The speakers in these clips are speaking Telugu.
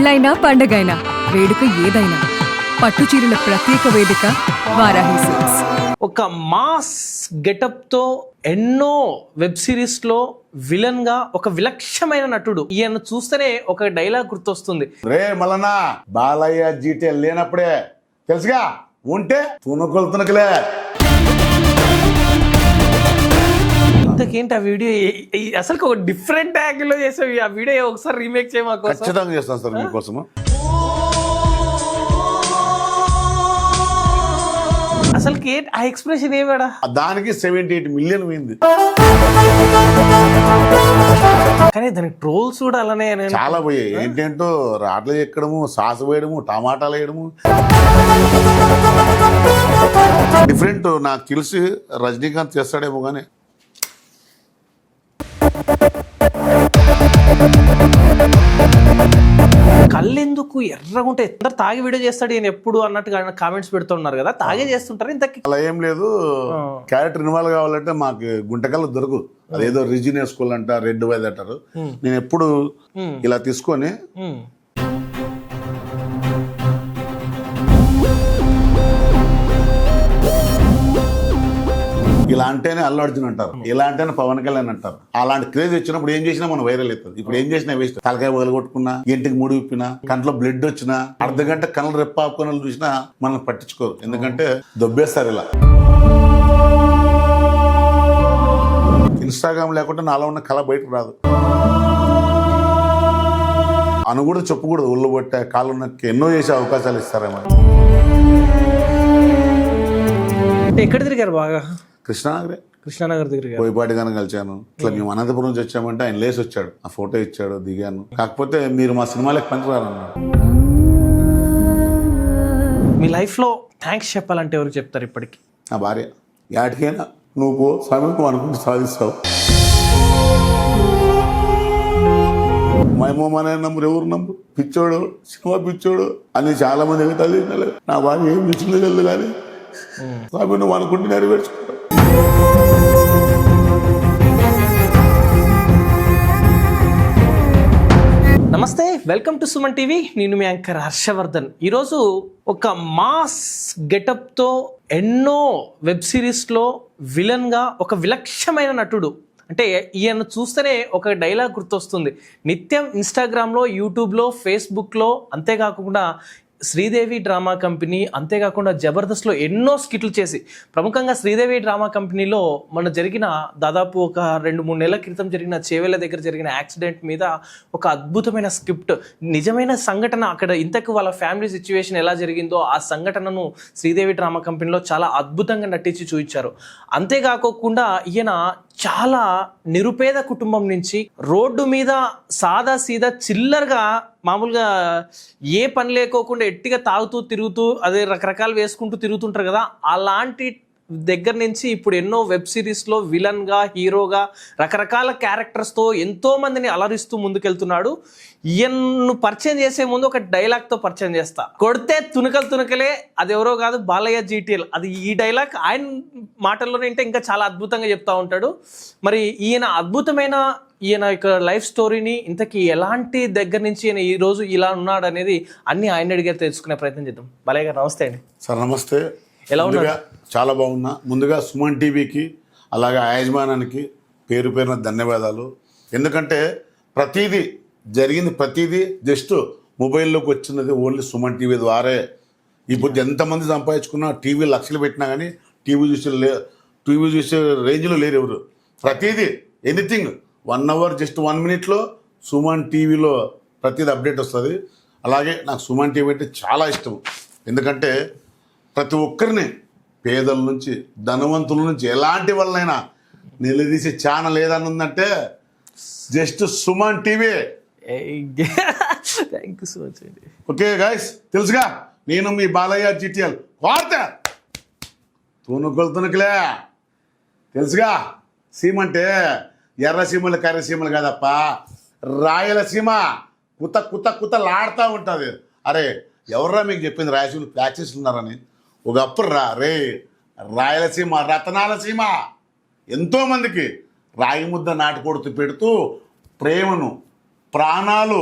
పెళ్ళైనా పండగైనా వేడుక ఏదైనా పట్టు చీరల ప్రత్యేక వేదిక వారాహి సిల్క్స్. ఒక మాస్ గెటప్తో ఎన్నో వెబ్ సిరీస్లో విలన్గా ఒక విలక్షణమైన నటుడు. ఈయన చూస్తేనే ఒక డైలాగ్ గుర్తొస్తుంది. రే మల్లన్నా, బాలయ్య జీటీఎల్ లేనప్పుడే తెలుసుగా, ఉంటే తునుకులే. ఇంతకేంటి ఆ వీడియో అసలు ఒక డిఫరెంట్ యాంగిల్ లో చేసావు. ఆ వీడియో ఒకసారి రీమేక్ చేయమా? ఖచ్చితంగా చేస్తాను సార్ మీకోసం. అసలు ఆ ఎక్స్ప్రెషన్ ఏమాడా? దానికి 78 మిలియన్ పోయింది. కానీ దానికి ట్రోల్స్ కూడా అలానే చాలా పోయాయి. ఏంటంటో రాట్లు ఎక్కడము, సాస్ వేయడము, టమాటాలు వేయడము. డిఫరెంట్. నాకు తెలిసి రజనీకాంత్ చేస్తాడేమో కానీ కళ్ళెందుకు ఎర్రగుంటే అందరు తాగి వీడియో చేస్తాడు ఈయన ఎప్పుడు అన్నట్టుగా కామెంట్స్ పెడుతున్నారు కదా. తాగే చేస్తుంటారు ఇంతకి? అలా ఏం లేదు. క్యారెక్టర్ ఇన్వాల్వ్ కావాలంటే మాకు గుంటకల్లో దొరకు. అదేదో రిజిన్ వేసుకోవాలంట, రెడ్ వైజ్ అంటారు. నేను ఎప్పుడు ఇలా తీసుకొని ఇలా అంటేనే అల్లు అర్జున్ అంటారు, ఇలా అంటేనే పవన్ కళ్యాణ్ అంటారు. అలాంటి క్రేజ్ వచ్చినప్పుడు ఏం చేసినా మనం వైరల్ అవుతుంది. ఇప్పుడు ఏం చేసినా వేస్ట్. తలకాయ పగలగొట్టుకున్నా, ఇంటికి ముడి విప్పినా, కంట్లో బ్లడ్ వచ్చినా, అర్ధగంట కళ్ళు రెప్ప ఆపుకొని చూసినా మనం పట్టించుకోరు. ఎందుకంటే దొబ్బేస్తారు. ఇలా ఇన్స్టాగ్రామ్ లేకుండా నాలో ఉన్న కళ బయటకు రాదు. అను కూడా చెప్పకూడదు. ఒళ్ళు పట్టే కాళ్ళు నొక్కి ఎన్నో చేసే అవకాశాలు ఇస్తారేమో. ఎక్కడ తిరిగారు బాగా? కృష్ణానగర్ దగ్గర పోయిపాటి గానే కలిశాను. ఇట్లా మేము అనంతపురం నుంచి వచ్చామంటే ఆయన లేసి వచ్చాడు, ఆ ఫోటో ఇచ్చాడు, దిగాను. కాకపోతే మీరు మా సినిమాలకు పనికిరారన్నాడు. మీ లైఫ్ లో థ్యాంక్స్ చెప్పాలంటే ఎవరికి చెప్తారు ఇప్పటికి? నా భార్య. యాటికైనా నువ్వు సమయం అనుకుంటే సాధిస్తావు. మైమోమనే నంబరు, ఎవరు నంబరు, పిచ్చోడు, సినిమా పిచ్చోడు అని చాలా మంది ఎగతాలు చేసినా నా భార్య ఏం పిచ్చిందో తెలియదు కానీ స్వామి నువ్వు అనుకుంటే నెరవేర్చుకుంటావు. నమస్తే, వెల్కమ్ టు సుమన్ టీవీ. నేను మీ యాంకర్ హర్షవర్ధన్. ఈరోజు ఒక మాస్ గెటప్తో ఎన్నో వెబ్ సిరీస్లో విలన్గా ఒక విలక్షణమైన నటుడు. అంటే ఈయన చూస్తేనే ఒక డైలాగ్ గుర్తొస్తుంది. నిత్యం ఇన్స్టాగ్రామ్లో, యూట్యూబ్లో, ఫేస్బుక్లో, అంతేకాకుండా శ్రీదేవి డ్రామా కంపెనీ, అంతేకాకుండా జబర్దస్త్లో ఎన్నో స్కిట్లు చేసి, ప్రముఖంగా శ్రీదేవి డ్రామా కంపెనీలో మన జరిగిన దాదాపు ఒక 2-3 నెలల క్రితం జరిగిన చేవేళ్ళ దగ్గర జరిగిన యాక్సిడెంట్ మీద ఒక అద్భుతమైన స్క్రిప్ట్, నిజమైన సంఘటన, అక్కడ ఇంతకు వాళ్ళ ఫ్యామిలీ సిచ్యువేషన్ ఎలా జరిగిందో ఆ సంఘటనను శ్రీదేవి డ్రామా కంపెనీలో చాలా అద్భుతంగా నటించి చూపించారు. అంతేకాకుండా ఈయన చాలా నిరుపేద కుటుంబం నుంచి రోడ్డు మీద సాదా సీదా చిల్లరగా మామూలుగా ఏ పని లేకోకుండా ఎట్టిగా తాగుతూ తిరుగుతూ అదే రకరకాలు వేసుకుంటూ తిరుగుతుంటారు కదా, అలాంటి దగ్గర నుంచి ఇప్పుడు ఎన్నో వెబ్ సిరీస్లో విలన్గా, హీరోగా, రకరకాల క్యారెక్టర్స్తో ఎంతో మందిని అలరిస్తూ ముందుకెళ్తున్నాడు. ఈయన్ను పరిచయం చేసే ముందు ఒక డైలాగ్తో పరిచయం చేస్తా. కొడితే తునకలే, అది ఎవరో కాదు, బాలయ్య జీటీఎల్. అది ఈ డైలాగ్ ఆయన మాటల్లోనే అంటే ఇంకా చాలా అద్భుతంగా చెప్తా ఉంటాడు. మరి ఈయన యొక్క లైఫ్ స్టోరీని, ఇంతకీ ఎలాంటి దగ్గర నుంచి ఈయన ఈ రోజు ఇలా ఉన్నాడు అనేది అన్ని ఆయన అడిగే తెలుసుకునే ప్రయత్నం చేద్దాం. బాలయ్య గారు నమస్తే అండి. సార్ నమస్తే. ఎలా ఉన్నారు? చాలా బాగున్నా. ముందుగా సుమన్ టీవీకి అలాగే యాజమానానికి పేరు పేరున ధన్యవాదాలు. ఎందుకంటే ప్రతిదీ జస్ట్ మొబైల్లోకి వచ్చినది ఓన్లీ సుమన్ టీవీ ద్వారే. ఇప్పుడు ఎంతమంది సంపాదించుకున్నా, టీవీ లక్షలు పెట్టినా కానీ టీవీ చూసే రేంజ్లో లేరు ఎవరు. ప్రతిదీ ఎనీథింగ్ 1 అవర్ జస్ట్ 1 మినిట్లో సుమన్ టీవీలో ప్రతిదీ అప్డేట్ వస్తుంది. అలాగే నాకు సుమన్ టీవీ అంటే చాలా ఇష్టం. ఎందుకంటే ప్రతి ఒక్కరిని, పేదల నుంచి ధనవంతుల నుంచి ఎలాంటి వాళ్ళైనా నిలదీసే ఛానల్ ఏదన్నా ఉందంటే just Suman TV. Thank you so much అండి. ఓకే గైస్, తెలుసుగా నేను మీ బాలయ్య జీటీఎల్. వార్త తునుకులే తెలుసుగా. సీమ అంటే ఎర్రసీమలు కర్రసీమలు కాదప్ప, రాయలసీమ కుతలాడుతూ ఉంటుంది. అరే ఎవర్రా మీకు చెప్పింది రాయలసీమలు ఫ్యాక్టరీస్ ఉన్నారని? ఒకప్పుడు రాయలసీమ రతనాల సీమ. ఎంతోమందికి రాయి ముద్ద నాటుకొడుతూ పెడుతూ ప్రేమను, ప్రాణాలు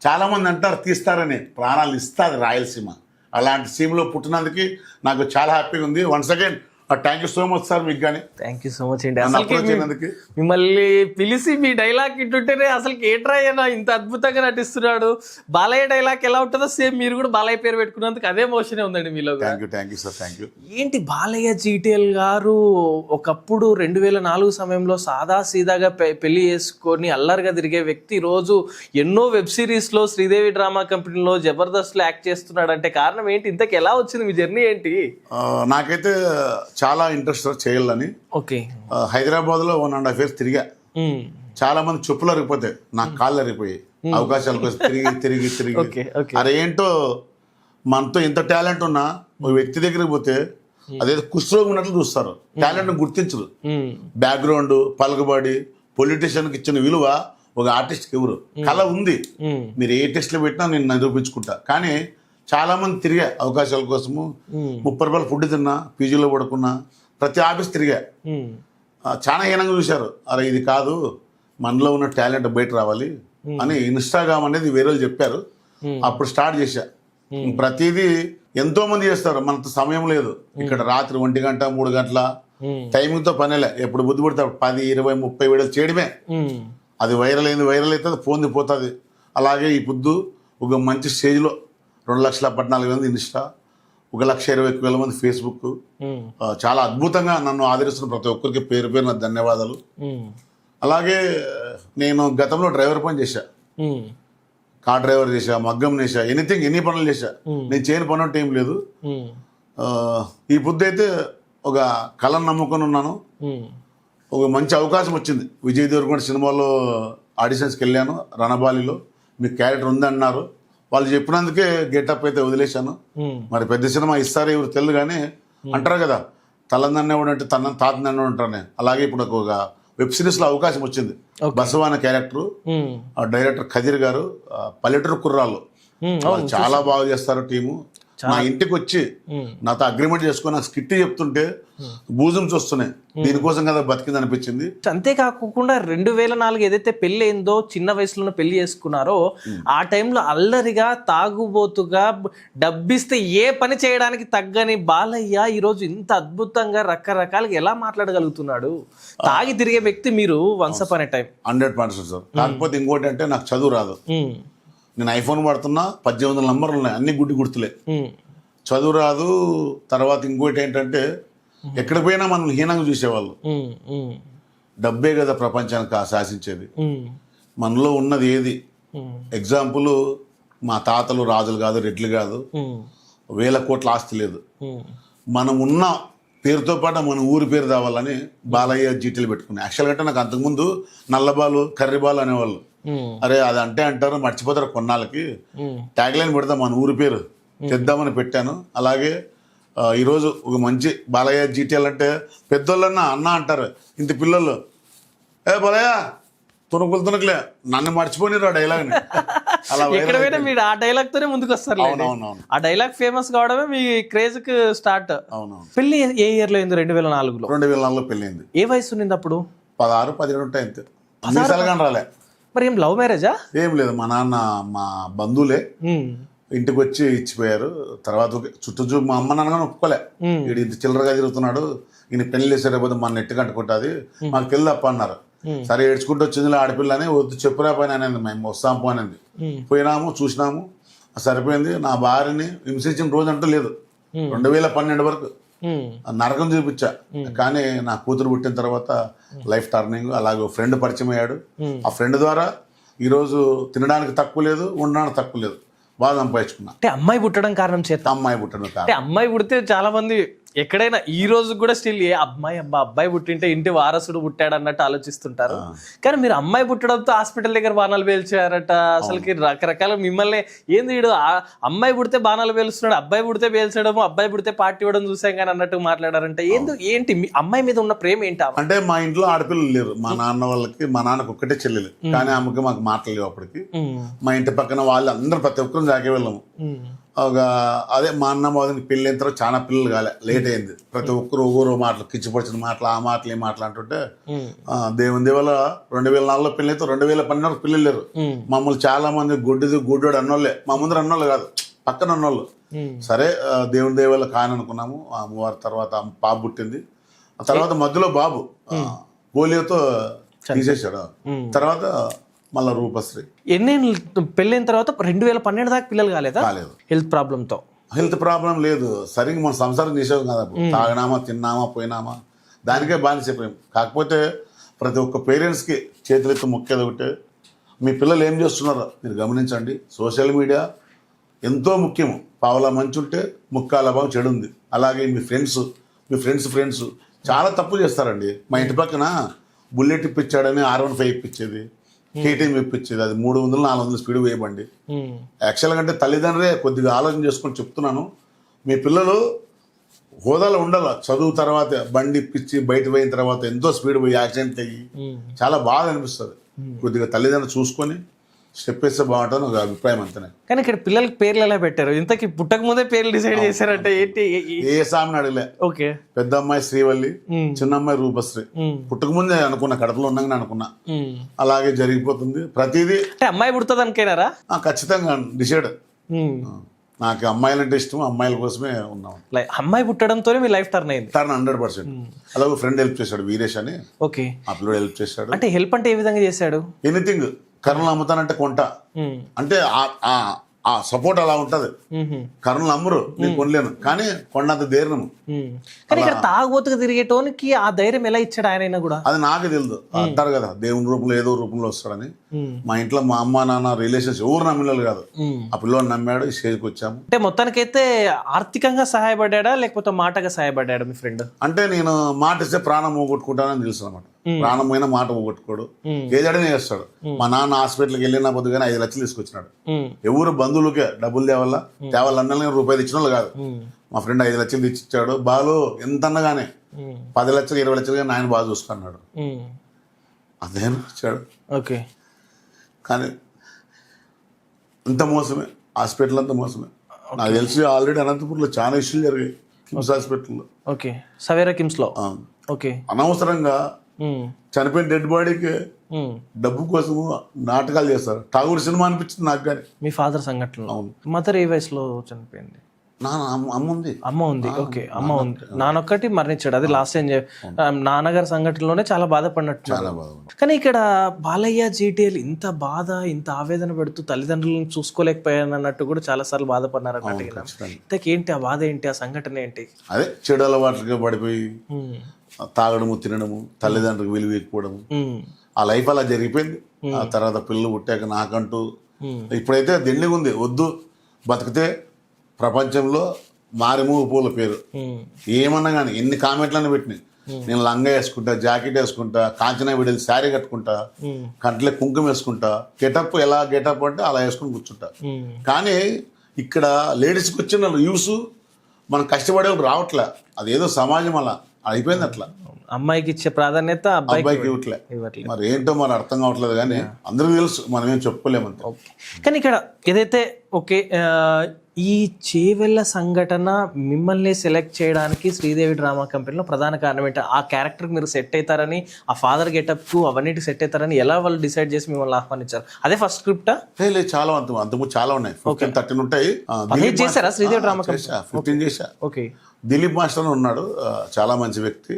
చాలా మంది అంటారు తీస్తారని, ప్రాణాలు ఇస్తుంది రాయలసీమ. అలాంటి సీమలో పుట్టినందుకు నాకు చాలా హ్యాపీగా ఉంది. Once again thank you so much sir. మీకు కానీ థ్యాంక్ యూ సో మచ్ అండి. నన్ను అసలు approach అయినందుకు. మిమ్మల్ని పిలిచి మీ డైలాగ్ ఇంటుంటేనే అసలు ఏట్రా అయినా ఇంత అద్భుతంగా నటిస్తున్నాడు. బాలయ్య డైలాగ్ ఎలా ఉంటుందో సేమ్ మీరు కూడా బాలయ్య పేరు పెట్టుకున్నందుకు అదే మోషనే ఉందండి మీలో. Thank you sir. Thank you. ఏంటి బాలయ్య జీటీఎల్ గారు ఒకప్పుడు 2004 సమయంలో సాదా సీదాగా పెళ్లి చేసుకొని అల్లరిగా తిరిగే వ్యక్తి ఈరోజు ఎన్నో వెబ్ సిరీస్లో శ్రీదేవి డ్రామా కంపెనీలో జబర్దస్త్లో యాక్ట్ చేస్తున్నాడు అంటే కారణం ఏంటి? ఇంతకు ఎలా వచ్చింది మీ జర్నీ ఏంటి? నాకైతే చాలా ఇంట్రెస్ట్ చేయాలని. ఓకే. హైదరాబాద్లో 1.5 years తిరిగా. చాలా మంది చెప్పులు అరిగిపోతాయి, నాకు కాళ్ళు అరిగిపోయి అవకాశాల కోసం తిరిగి ఓకే. అరే ఏంటో మనతో ఎంత టాలెంట్ ఉన్నా ఒక వ్యక్తి దగ్గరికి పోతే అదేదో కుష్ఠరోగం ఉన్నట్లు చూస్తారు, టాలెంట్ గుర్తించరు. బ్యాక్గ్రౌండ్, పలుకుబడి, పొలిటీషియన్కి ఇచ్చిన విలువ ఒక ఆర్టిస్ట్కి ఎవరు? కళ ఉంది, మీరు ఏ టెస్ట్లో పెట్టినా నేను నిరూపించుకుంటా. కానీ చాలా మంది తిరిగా అవకాశాల కోసము. 30 రూపాయలు ఫుడ్ తిన్నా, పీజీలో పడుకున్నా, ప్రతి ఆఫీస్ తిరిగా. చాలా హీనంగా చూశారు. అరే ఇది కాదు, మనలో ఉన్న టాలెంట్ బయట రావాలి అని ఇన్స్టాగ్రామ్ అనేది వేరే వాళ్ళు చెప్పారు. అప్పుడు స్టార్ట్ చేశా. ప్రతిదీ ఎంతో మంది చేస్తారు, మనతో సమయం లేదు. ఇక్కడ రాత్రి 1 గంట 3 గంటల టైమింగ్తో పనిలే. ఎప్పుడు బుద్ధి పడితే 10, 20, 30 వీడియోలు చేయడమే. అది వైరల్ అయితే ఫోన్ పోతుంది. అలాగే ఈ పొద్దు ఒక మంచి స్టేజ్లో 2,14,000 ఇన్స్టా, 1,21,000 మంది ఫేస్బుక్. చాలా అద్భుతంగా నన్ను ఆదరిస్తున్న ప్రతి ఒక్కరికి పేరు పేరున ధన్యవాదాలు. అలాగే నేను గతంలో డ్రైవర్ పని చేశా, కార్ డ్రైవర్ చేశా, మగ్గం చేశా, ఎన్ని పనులు చేశా. నేను చేయని పని అంటే ఏం లేదు. ఈ పొద్దు అయితే ఒక కళను నమ్ముకొని ఉన్నాను. ఒక మంచి అవకాశం వచ్చింది. విజయ్ దేవరకొండ సినిమాలో ఆడిషన్స్కి వెళ్ళాను, రణబాలిలో. మీ క్యారెక్టర్ ఉందన్నారు. వాళ్ళు చెప్పినందుకే గెటప్ అయితే వదిలేశాను. మరి పెద్ద సినిమా ఇస్తారో ఎవరు తెలియదు, కానీ అంటారు కదా, తలందన్నేవాడు అంటే తాతందన్నే ఉంటారని. అలాగే ఇప్పుడు ఒక వెబ్ సిరీస్లో అవకాశం వచ్చింది. బసవ అనే క్యారెక్టర్, డైరెక్టర్ ఖదీర్ గారు, పల్లెటూరు కుర్రాళ్ళు వాళ్ళు చాలా బాగా చేస్తారు టీము. నా ఇంటికి వచ్చి నాతో అగ్రిమెంట్ చేసుకుని నాకు స్కిట్ చెప్తుంటే భూజం చూస్తున్నాయి. దీనికోసం కదా బతికింది అనిపించింది. అంతేకాకుండా 2004 ఏదైతే పెళ్లి అయిందో, చిన్న వయసులో పెళ్లి చేసుకున్నారో, ఆ టైంలో అల్లరిగా తాగుబోతుగా డబ్బిస్తే ఏ పని చేయడానికి తగ్గని బాలయ్య ఈరోజు ఇంత అద్భుతంగా రకరకాలుగా ఎలా మాట్లాడగలుగుతున్నాడు? తాగి తిరిగే వ్యక్తి మీరు once upon a time. 100% sir. కాకపోతే ఇంకోటి అంటే నాకు చదువు రాదు. నేను ఐఫోన్ వాడుతున్నా, 1800 నంబర్లు ఉన్నాయి, అన్ని గుర్తులే. చదువు రాదు. తర్వాత ఇంకోటి ఏంటంటే ఎక్కడికి పోయినా మనం హీనంగా చూసేవాళ్ళు. డబ్బే కదా ప్రపంచానికి శాసించేది. మనలో ఉన్నది ఏది? ఎగ్జాంపుల్, మా తాతలు రాజులు కాదు, రెడ్లు కాదు, 1000 కోట్ల ఆస్తి లేదు. మనం ఉన్న పేరుతో పాటు మన ఊరి పేరు రావాలని బాలయ్య జీటీలు పెట్టుకున్నాయి. యాక్చువల్గా అంటే నాకు అంతకుముందు నల్లబాలు, కర్రిబాలు అనేవాళ్ళు. అరే అది అంటే అంటారు, మర్చిపోతారు కొన్నాళ్ళకి. ట్యాగ్ లైన్ పెడతాం, మన ఊరి పేరు తెద్దామని పెట్టాను. అలాగే ఈరోజు ఒక మంచి బాలయ్య జీటీఎల్ అంటే పెద్దోళ్ళన్నా అన్న అంటారు. ఇంత పిల్లలు బాలయ్య తునకులే నన్ను మర్చిపోయినారు ఆ డైలాగ్ని. అలా ఎక్కడ మీరు ఆ డైలాగ్ తోనే ముందుకు వస్తారు. ఆ డైలాగ్ ఫేమస్ కావడమే మీ క్రేజ్ కి స్టార్ట్. పెళ్లి ఏ ఇయర్ లో అయింది? 2004లో. 2004లో పెళ్లి అయింది. ఏ వయసు ఉన్నింది అప్పుడు? 16, 17 ఉంటాయి అంతే. 2 రాలే. మరి ఏం లవ్ మ్యారేజా? ఏం లేదు, మా నాన్న మా బంధువులే ఇంటికి వచ్చి ఇచ్చిపోయారు. తర్వాత చుట్టూ మా అమ్మ నాన్నగా ఒప్పుకోలే, వీడు ఇంత చిల్లరగా తిరుగుతున్నాడు, ఈయన పెళ్లి చేసేటప్పుడు మన నెట్టు కట్టుకుంటుంది, మాకు తెలియదప్ప అన్నారు. సరే ఏడ్చుకుంటూ వచ్చింది ఆడపిల్ల అని, వద్దు చెప్పురా పైన అనేది, మేము వస్తాం పోనింది. పోయినాము, చూసినాము, సరిపోయింది. నా భార్యని హింసించిన రోజు అంటూ లేదు. 2012 వరకు నరకం చూపించా. కానీ నా కూతురు పుట్టిన తర్వాత లైఫ్ టర్నింగ్. అలాగే ఫ్రెండ్ పరిచయం అయ్యాడు. ఆ ఫ్రెండ్ ద్వారా ఈరోజు తినడానికి తక్కువ లేదు, ఉండడానికి తక్కువ లేదు, బాగా సంపాదించుకున్నా. అంటే అమ్మాయి పుట్టడం కారణం చేత? అమ్మాయి పుట్టడం కారణం. అంటే అమ్మాయి పుడితే చాలా మంది ఎక్కడైనా ఈ రోజు కూడా స్టిల్ ఏ అబ్బాయి పుట్టింటే ఇంటి వారసుడు పుట్టాడు అన్నట్టు ఆలోచిస్తుంటారు. కానీ మీరు అమ్మాయి పుట్టడంతో హాస్పిటల్ దగ్గర బాణాలు పేల్చారట. అసలుకి రకరకాల మిమ్మల్ని ఏంది వీడు అమ్మాయి పుడితే బాణాలు పేలుస్తున్నాడు, అబ్బాయి పుడితే పేల్చడము, అబ్బాయి పుడితే పార్టీ ఇవ్వడం చూసాం కానీ అన్నట్టు మాట్లాడారంటే ఏంటి మీ అమ్మాయి మీద ఉన్న ప్రేమ ఏంటి? అంటే మా ఇంట్లో ఆడపిల్లలు లేరు. మా నాన్న వాళ్ళకి, మా నాన్నకు ఒక్కటే చెల్లెలు, కానీ ఆమెకి మాకు మాట్లాడలేవు. అప్పటికి మా ఇంటి పక్కన వాళ్ళు అందరూ ప్రతి ఒక్కరు జాగే వెళ్ళము. ఒక అదే మా అన్న మోదనికి పెళ్ళి అయిన తర్వాత చాలా పిల్లలు కాలే, లేట్ అయింది. ప్రతి ఒక్కరు ఒక్కరు మాటలు, కిచ్చిపడిచిన మాటలు, ఆ మాటలు ఈ మాటలు అంటుంటే దేవుని దేవల 2004లో పెళ్ళి అయితే 2012 పిల్లలు లేరు. మమ్మల్ని చాలా మంది గుడ్డోడు అన్నోళ్ళే, మా ముందర అన్నోళ్ళు కాదు, పక్కన అన్నోళ్ళు. సరే దేవుని దేవల కాననుకున్నాము. ఆ అమ్మవారి తర్వాత పాప పుట్టింది. ఆ తర్వాత మధ్యలో బాబు పోలియోతో తీసేశాడు. తర్వాత మళ్ళీ రూపశ్రీ. ఎన్నేళ్ళు పెళ్ళైన తర్వాత 2012 దాకా పిల్లలు కాలేదా? కాలేదు. హెల్త్ ప్రాబ్లంతో. హెల్త్ ప్రాబ్లం లేదు, సరిగ్గా మనం సంసారం చేసేది కదా. తాగినామా, తిన్నామా, పోయినామా, దానికే బానిసైపోయాం. కాకపోతే ప్రతి ఒక్క పేరెంట్స్కి చేతులెత్తి మొక్కేది ఒకటే, మీ పిల్లలు ఏం చేస్తున్నారో మీరు గమనించండి. సోషల్ మీడియా ఎంతో ముఖ్యము. పావులా మంచి ఉంటే ముక్కాల భావం చెడు ఉంది. అలాగే మీ ఫ్రెండ్స్ చాలా తప్పు చేస్తారండి. మా ఇంటి పక్కన బుల్లెట్ ఇప్పించాడని R15 ఇప్పించేది, KTM ఇప్పించేది. అది 300-400 స్పీడ్ వేయబండి. యాక్చువల్గా అంటే తల్లిదండ్రులే కొద్దిగా ఆలోచన చేసుకొని చెప్తున్నాను. మీ పిల్లలు హోదాలో ఉండాలి. చదువు తర్వాత బండి ఇప్పించి బయట పోయిన తర్వాత ఎంతో స్పీడ్ పోయి యాక్సిడెంట్ అయ్యి చాలా బాధ అనిపిస్తుంది. కొద్దిగా తల్లిదండ్రులు చూసుకొని స్టెప్ వేస్తే బాగుంటుంది ఒక అభిప్రాయం అంతనే. కానీ ఇక్కడ పిల్లలకి పేర్లు ఎలా పెట్టారు? ఇంతకి పుట్టక ముందే పేర్లు డిసైడ్ చేశారంటే ఏంటి? ఏ సామిని అడగలే. ఓకే. పెద్ద అమ్మాయి శ్రీవల్లి, చిన్న అమ్మాయి రూపశ్రీ. పుట్టక ముందే అనుకున్నా, కడపలో ఉన్నాగానే అనుకున్నా. అలాగే జరిగిపోతుంది ప్రతిదీ. అంటే అమ్మాయి పుడుతుంది అనుకున్నారా? ఖచ్చితంగా డిసైడ్. నాకు అమ్మాయిలు అంటే ఇష్టం, అమ్మాయిల కోసమే ఉన్నాం. అమ్మాయి పుట్టడంతోనే మీ లైఫ్ టర్న్ అయింది. 100%. అలాగే ఫ్రెండ్ హెల్ప్ చేశాడు, వీరేష్ అని. ఓకే. ఆ పిల్లడు హెల్ప్ చేశాడు. అంటే హెల్ప్ అంటే ఏ విధంగా చేశాడు? ఎనీథింగ్. కర్నూలు అమ్ముతానంటే కొంట అంటే ఆ సపోర్ట్ అలా ఉంటది. కర్నూలు అమ్మరు, నేను కొనలేను, కానీ కొండంత ధైర్యం. కానీ ఇక్కడ తాగుబోతుగా తిరిగేటోనికి ఆ ధైర్యం ఎలా ఇచ్చాడు ఆయన కూడా? అది నాకు తెలియదు. అంటారు కదా దేవుని రూపంలో ఏదో రూపంలో వస్తాడని. మా ఇంట్లో మా అమ్మ నాన్న రిలేషన్స్ ఎవరు నమ్మినలు కాదు. ఆ పిల్లోని నమ్మాడు, ఈ స్టేజ్కి వచ్చాము. అంటే మొత్తానికైతే ఆర్థికంగా సహాయపడ్డా లేకపోతే మాటగా సహాయపడ్డాడు మీ ఫ్రెండ్? అంటే నేను మాట ఇస్తే ప్రాణం పోగొట్టుకుంటానని తెలుసు అనమాట. ప్రాణం పోయినా మాట పోగొట్టుకోడు, ఏదైనా చేస్తాడు. మా నాన్న హాస్పిటల్కి వెళ్ళిన పొద్దుగానే 5 లక్షలు తీసుకొచ్చినాడు. ఎవరు బంధువులకే డబ్బులు తేవాలన్నా రూపాయలు ఇచ్చిన వాళ్ళు కాదు. మా ఫ్రెండ్ 5 లక్షలు తెచ్చిచ్చాడు. బాలు ఎంత అన్నగానే 10 లక్షలు 20 లక్షలు కానీ ఆయన బాగా చూసుకున్నాడు. అదే వచ్చాడు. ఓకే. కానీ అంత మోసమే, హాస్పిటల్ అంతా మోసమే. నాకు తెలిసి ఆల్రెడీ అనంతపూర్లో చాలా ఇష్యూలు జరిగాయి కిమ్స్ హాస్పిటల్లో. ఓకే. సవేరా కిమ్స్ లో. ఓకే. అనవసరంగా చనిపోయిన డెడ్ బాడీకి డబ్బు కోసము నాటకాలు చేస్తారు. ఠాగూర్ సినిమా అనిపించింది నాకు. కానీ మీ ఫాదర్ సంఘటనలో మదర్ ఏ వయసులో చనిపోయింది? అమ్మ ఉంది. అమ్మ ఉంది. ఓకే. అమ్మ ఉంది. నాన్నొక్కటి మరణించాడు. అది లాస్ట్ టైం నాన్నగారి సంఘటనలోనే చాలా బాధపడినట్టు. కానీ ఇక్కడ బాలయ్య జీటీఎల్ ఇంత బాధ, ఇంత ఆవేదన పెడుతూ తల్లిదండ్రులను చూసుకోలేకపోయాను అన్నట్టు కూడా చాలా సార్లు బాధపడినారు అన్నట్టు. ఇంతకేంటి ఆ బాధ ఏంటి? ఆ సంఘటన ఏంటి? అదే చెడు అలవాట్లుగా పడిపోయి తాగడము, తినడము, తల్లిదండ్రులకు విలువ ఎక్కువడము, ఆ లైఫ్ అలా జరిగిపోయింది. ఆ తర్వాత పిల్లలు పుట్టాక నాకంటూ ఇప్పుడైతే దిండిగా ఉంది. వద్దు, బతికితే ప్రపంచంలో మారిమూగు పూల పేరు ఏమన్నా కానీ ఎన్ని కామెంట్లను పెట్టినాయి. నేను లంగా వేసుకుంటా, జాకెట్ వేసుకుంటా, కాంచనా విడలి శారీ కట్టుకుంటా, కంట్లే కుంకుమ వేసుకుంటా, గెటప్ ఎలా గెటప్ అంటే అలా వేసుకుని కూర్చుంటా. కానీ ఇక్కడ లేడీస్కి వచ్చిన యూస్ మనం కష్టపడే రావట్లే. అదేదో సమాజం అలా అయిపోయింది. అట్లా అమ్మాయికి ఇచ్చే ప్రాధాన్యత అబ్బాయికి ఇవ్వట్లే. మరి ఏంటో మరి అర్థం కావట్లేదు. కానీ అందరికీ తెలుసు, మనం ఏం చెప్పుకోలేమంతే. కానీ ఇక్కడ ఏదైతే ఓకే, ఈ చేవెళ్ళ సంఘటన మిమ్మల్ని సెలెక్ట్ చేయడానికి శ్రీదేవి డ్రామా కంపెనీలో ప్రధాన కారణం ఏంటి? ఆ క్యారెక్టర్కి మీరు సెట్ అవుతారని, ఆ ఫాదర్ గెటప్కు అవన్నిటికి సెట్ అవుతారని ఎలా వాళ్ళు డిసైడ్ చేసి మిమ్మల్ని ఆహ్వానించారు? అదే ఫస్ట్ స్క్రిప్టా? లేదు, చాలా అంతకు చాలా ఉన్నాయి. 13 ఉంటాయి. చేశారా శ్రీదేవి డ్రామా కంపెనీ? 15 చేశా. ఓకే. దిలీప్ మాస్టర్ ఉన్నాడు, చాలా మంచి వ్యక్తి.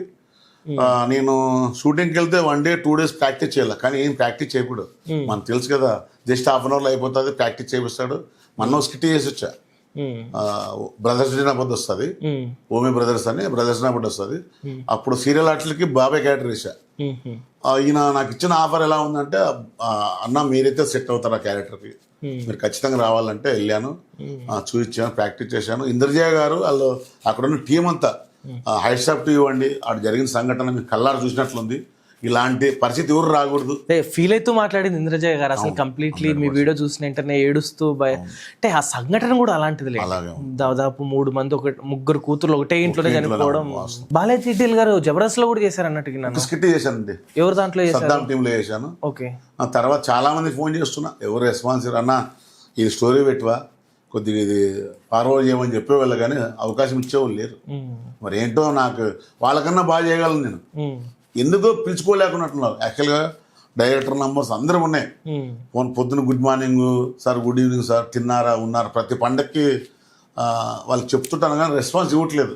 నేను షూటింగ్కి వెళ్తే 1 డే 2 డేస్ ప్రాక్టీస్ చేయాలి. కానీ ఏం ప్రాక్టీస్ చేయకూడదు, మనకు తెలుసు కదా. జస్ట్ ½ అవర్లో అయిపోతుంది. ప్రాక్టీస్ చేపిస్తాడు. మన స్కిట్ చేసి వచ్చా. బ్రదర్స్ డినాపొద్దు వస్తుంది, ఓమి బ్రదర్స్ అని బ్రదర్స్ డినాపొద్దు వస్తుంది. అప్పుడు సీరియల్ ఆర్టిస్ట్లకి బాబాయ్ క్యారెక్టర్ వేసా. ఈయన నాకు ఇచ్చిన ఆఫర్ ఎలా ఉందంటే, అన్న మీరైతే సెట్ అవుతారు ఆ క్యారెక్టర్కి, మీరు ఖచ్చితంగా రావాలంటే వెళ్ళాను, చూపించాను, ప్రాక్టీస్ చేశాను. ఇంద్రజయ గారు వాళ్ళు అక్కడున్న టీం అంతా హైట్స్ ఆఫ్ టు ఇవ్వండి. అక్కడ జరిగిన సంఘటన మీకు కళ్ళారు చూసినట్లుంది. ఇలాంటి పరిస్థితి ఎవరు రాకూడదు. ఫీల్ అవుతూ మాట్లాడింది ఇంద్రజయ గారు. అసలు కంప్లీట్లీ మీ వీడియో చూసిన వెంటనే ఏడుస్తూ అంటే ఆ సంఘటన కూడా అలాంటిది. దాదాపు 3 మంది, 3 కూతుర్లు ఒకటే ఇంట్లోనే చనిపోవడం. బాలయ్య జీటీఎల్ గారు జబర్దస్త్ లో కూడా చేశారు అన్నట్టు. స్కిట్ చేశానండి. ఎవరు దాంట్లో? సద్దాం టీంలో చేశాను. ఓకే. ఆ తర్వాత చాలా మంది ఫోన్ చేస్తున్నా, ఎవరు రెస్పాన్స్ అన్నా ఇది స్టోరీ పెట్టవా, కొద్దిగా ఇది ఫార్వర్డ్ చేయమని చెప్పేవాళ్ళు కానీ అవకాశం ఇచ్చేవాళ్ళు లేరు. మరి ఏంటో నాకు వాళ్ళకన్నా బాగా చేయగలను నేను. ఎందుకో పిలుచుకోలేకున్నట్టున్నారు. యాక్చువల్గా డైరెక్టర్ నంబర్స్ అందరూ ఉన్నాయి. పొద్దున good morning sir, good evening sir, తిన్నారా, ఉన్నారు, ప్రతి పండక్కి వాళ్ళకి చెప్తుంటాను కానీ రెస్పాన్స్ ఇవ్వట్లేదు.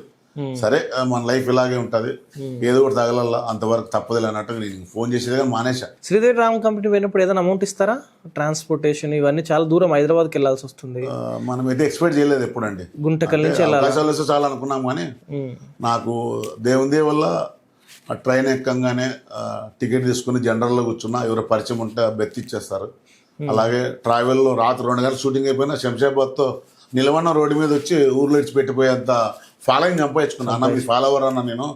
సరే మన లైఫ్ ఇలాగే ఉంటుంది, ఏదో ఒకటి తగలల్లా, అంతవరకు తప్పదులే అన్నట్టు నేను ఫోన్ చేసేది కానీ మానేసా. శ్రీదేవి రామ్ కంపెనీ పోయినప్పుడు ఏదైనా అమౌంట్ ఇస్తారా? ట్రాన్స్పోర్టేషన్ ఇవన్నీ చాలా దూరం హైదరాబాద్కి వెళ్ళాల్సి వస్తుంది. మనం అయితే ఎక్స్పెక్ట్ చేయలేదు ఎప్పుడండి. గుంటకల్ నుంచి అవకాశాలు వస్తే చాలా అనుకున్నాం కానీ నాకు దేవుని వల్ల ట్రైన్ ఎక్కంగానే టికెట్ తీసుకుని జనరల్లో కూర్చున్నా, ఎవరో పరిచయం ఉంటే బెత్తిచ్చేస్తారు. అలాగే ట్రావెల్లో రాత్రి 2 గంటలు షూటింగ్ అయిపోయినా శంషాబాద్తో నిలవన్న రోడ్డు మీద వచ్చి ఊర్లో ఇచ్చి పెట్టిపోయేంత ఫాలోయింగ్ సంపాదించుకున్నా. అన్న మీ ఫాలోవర్ అన్న నేను,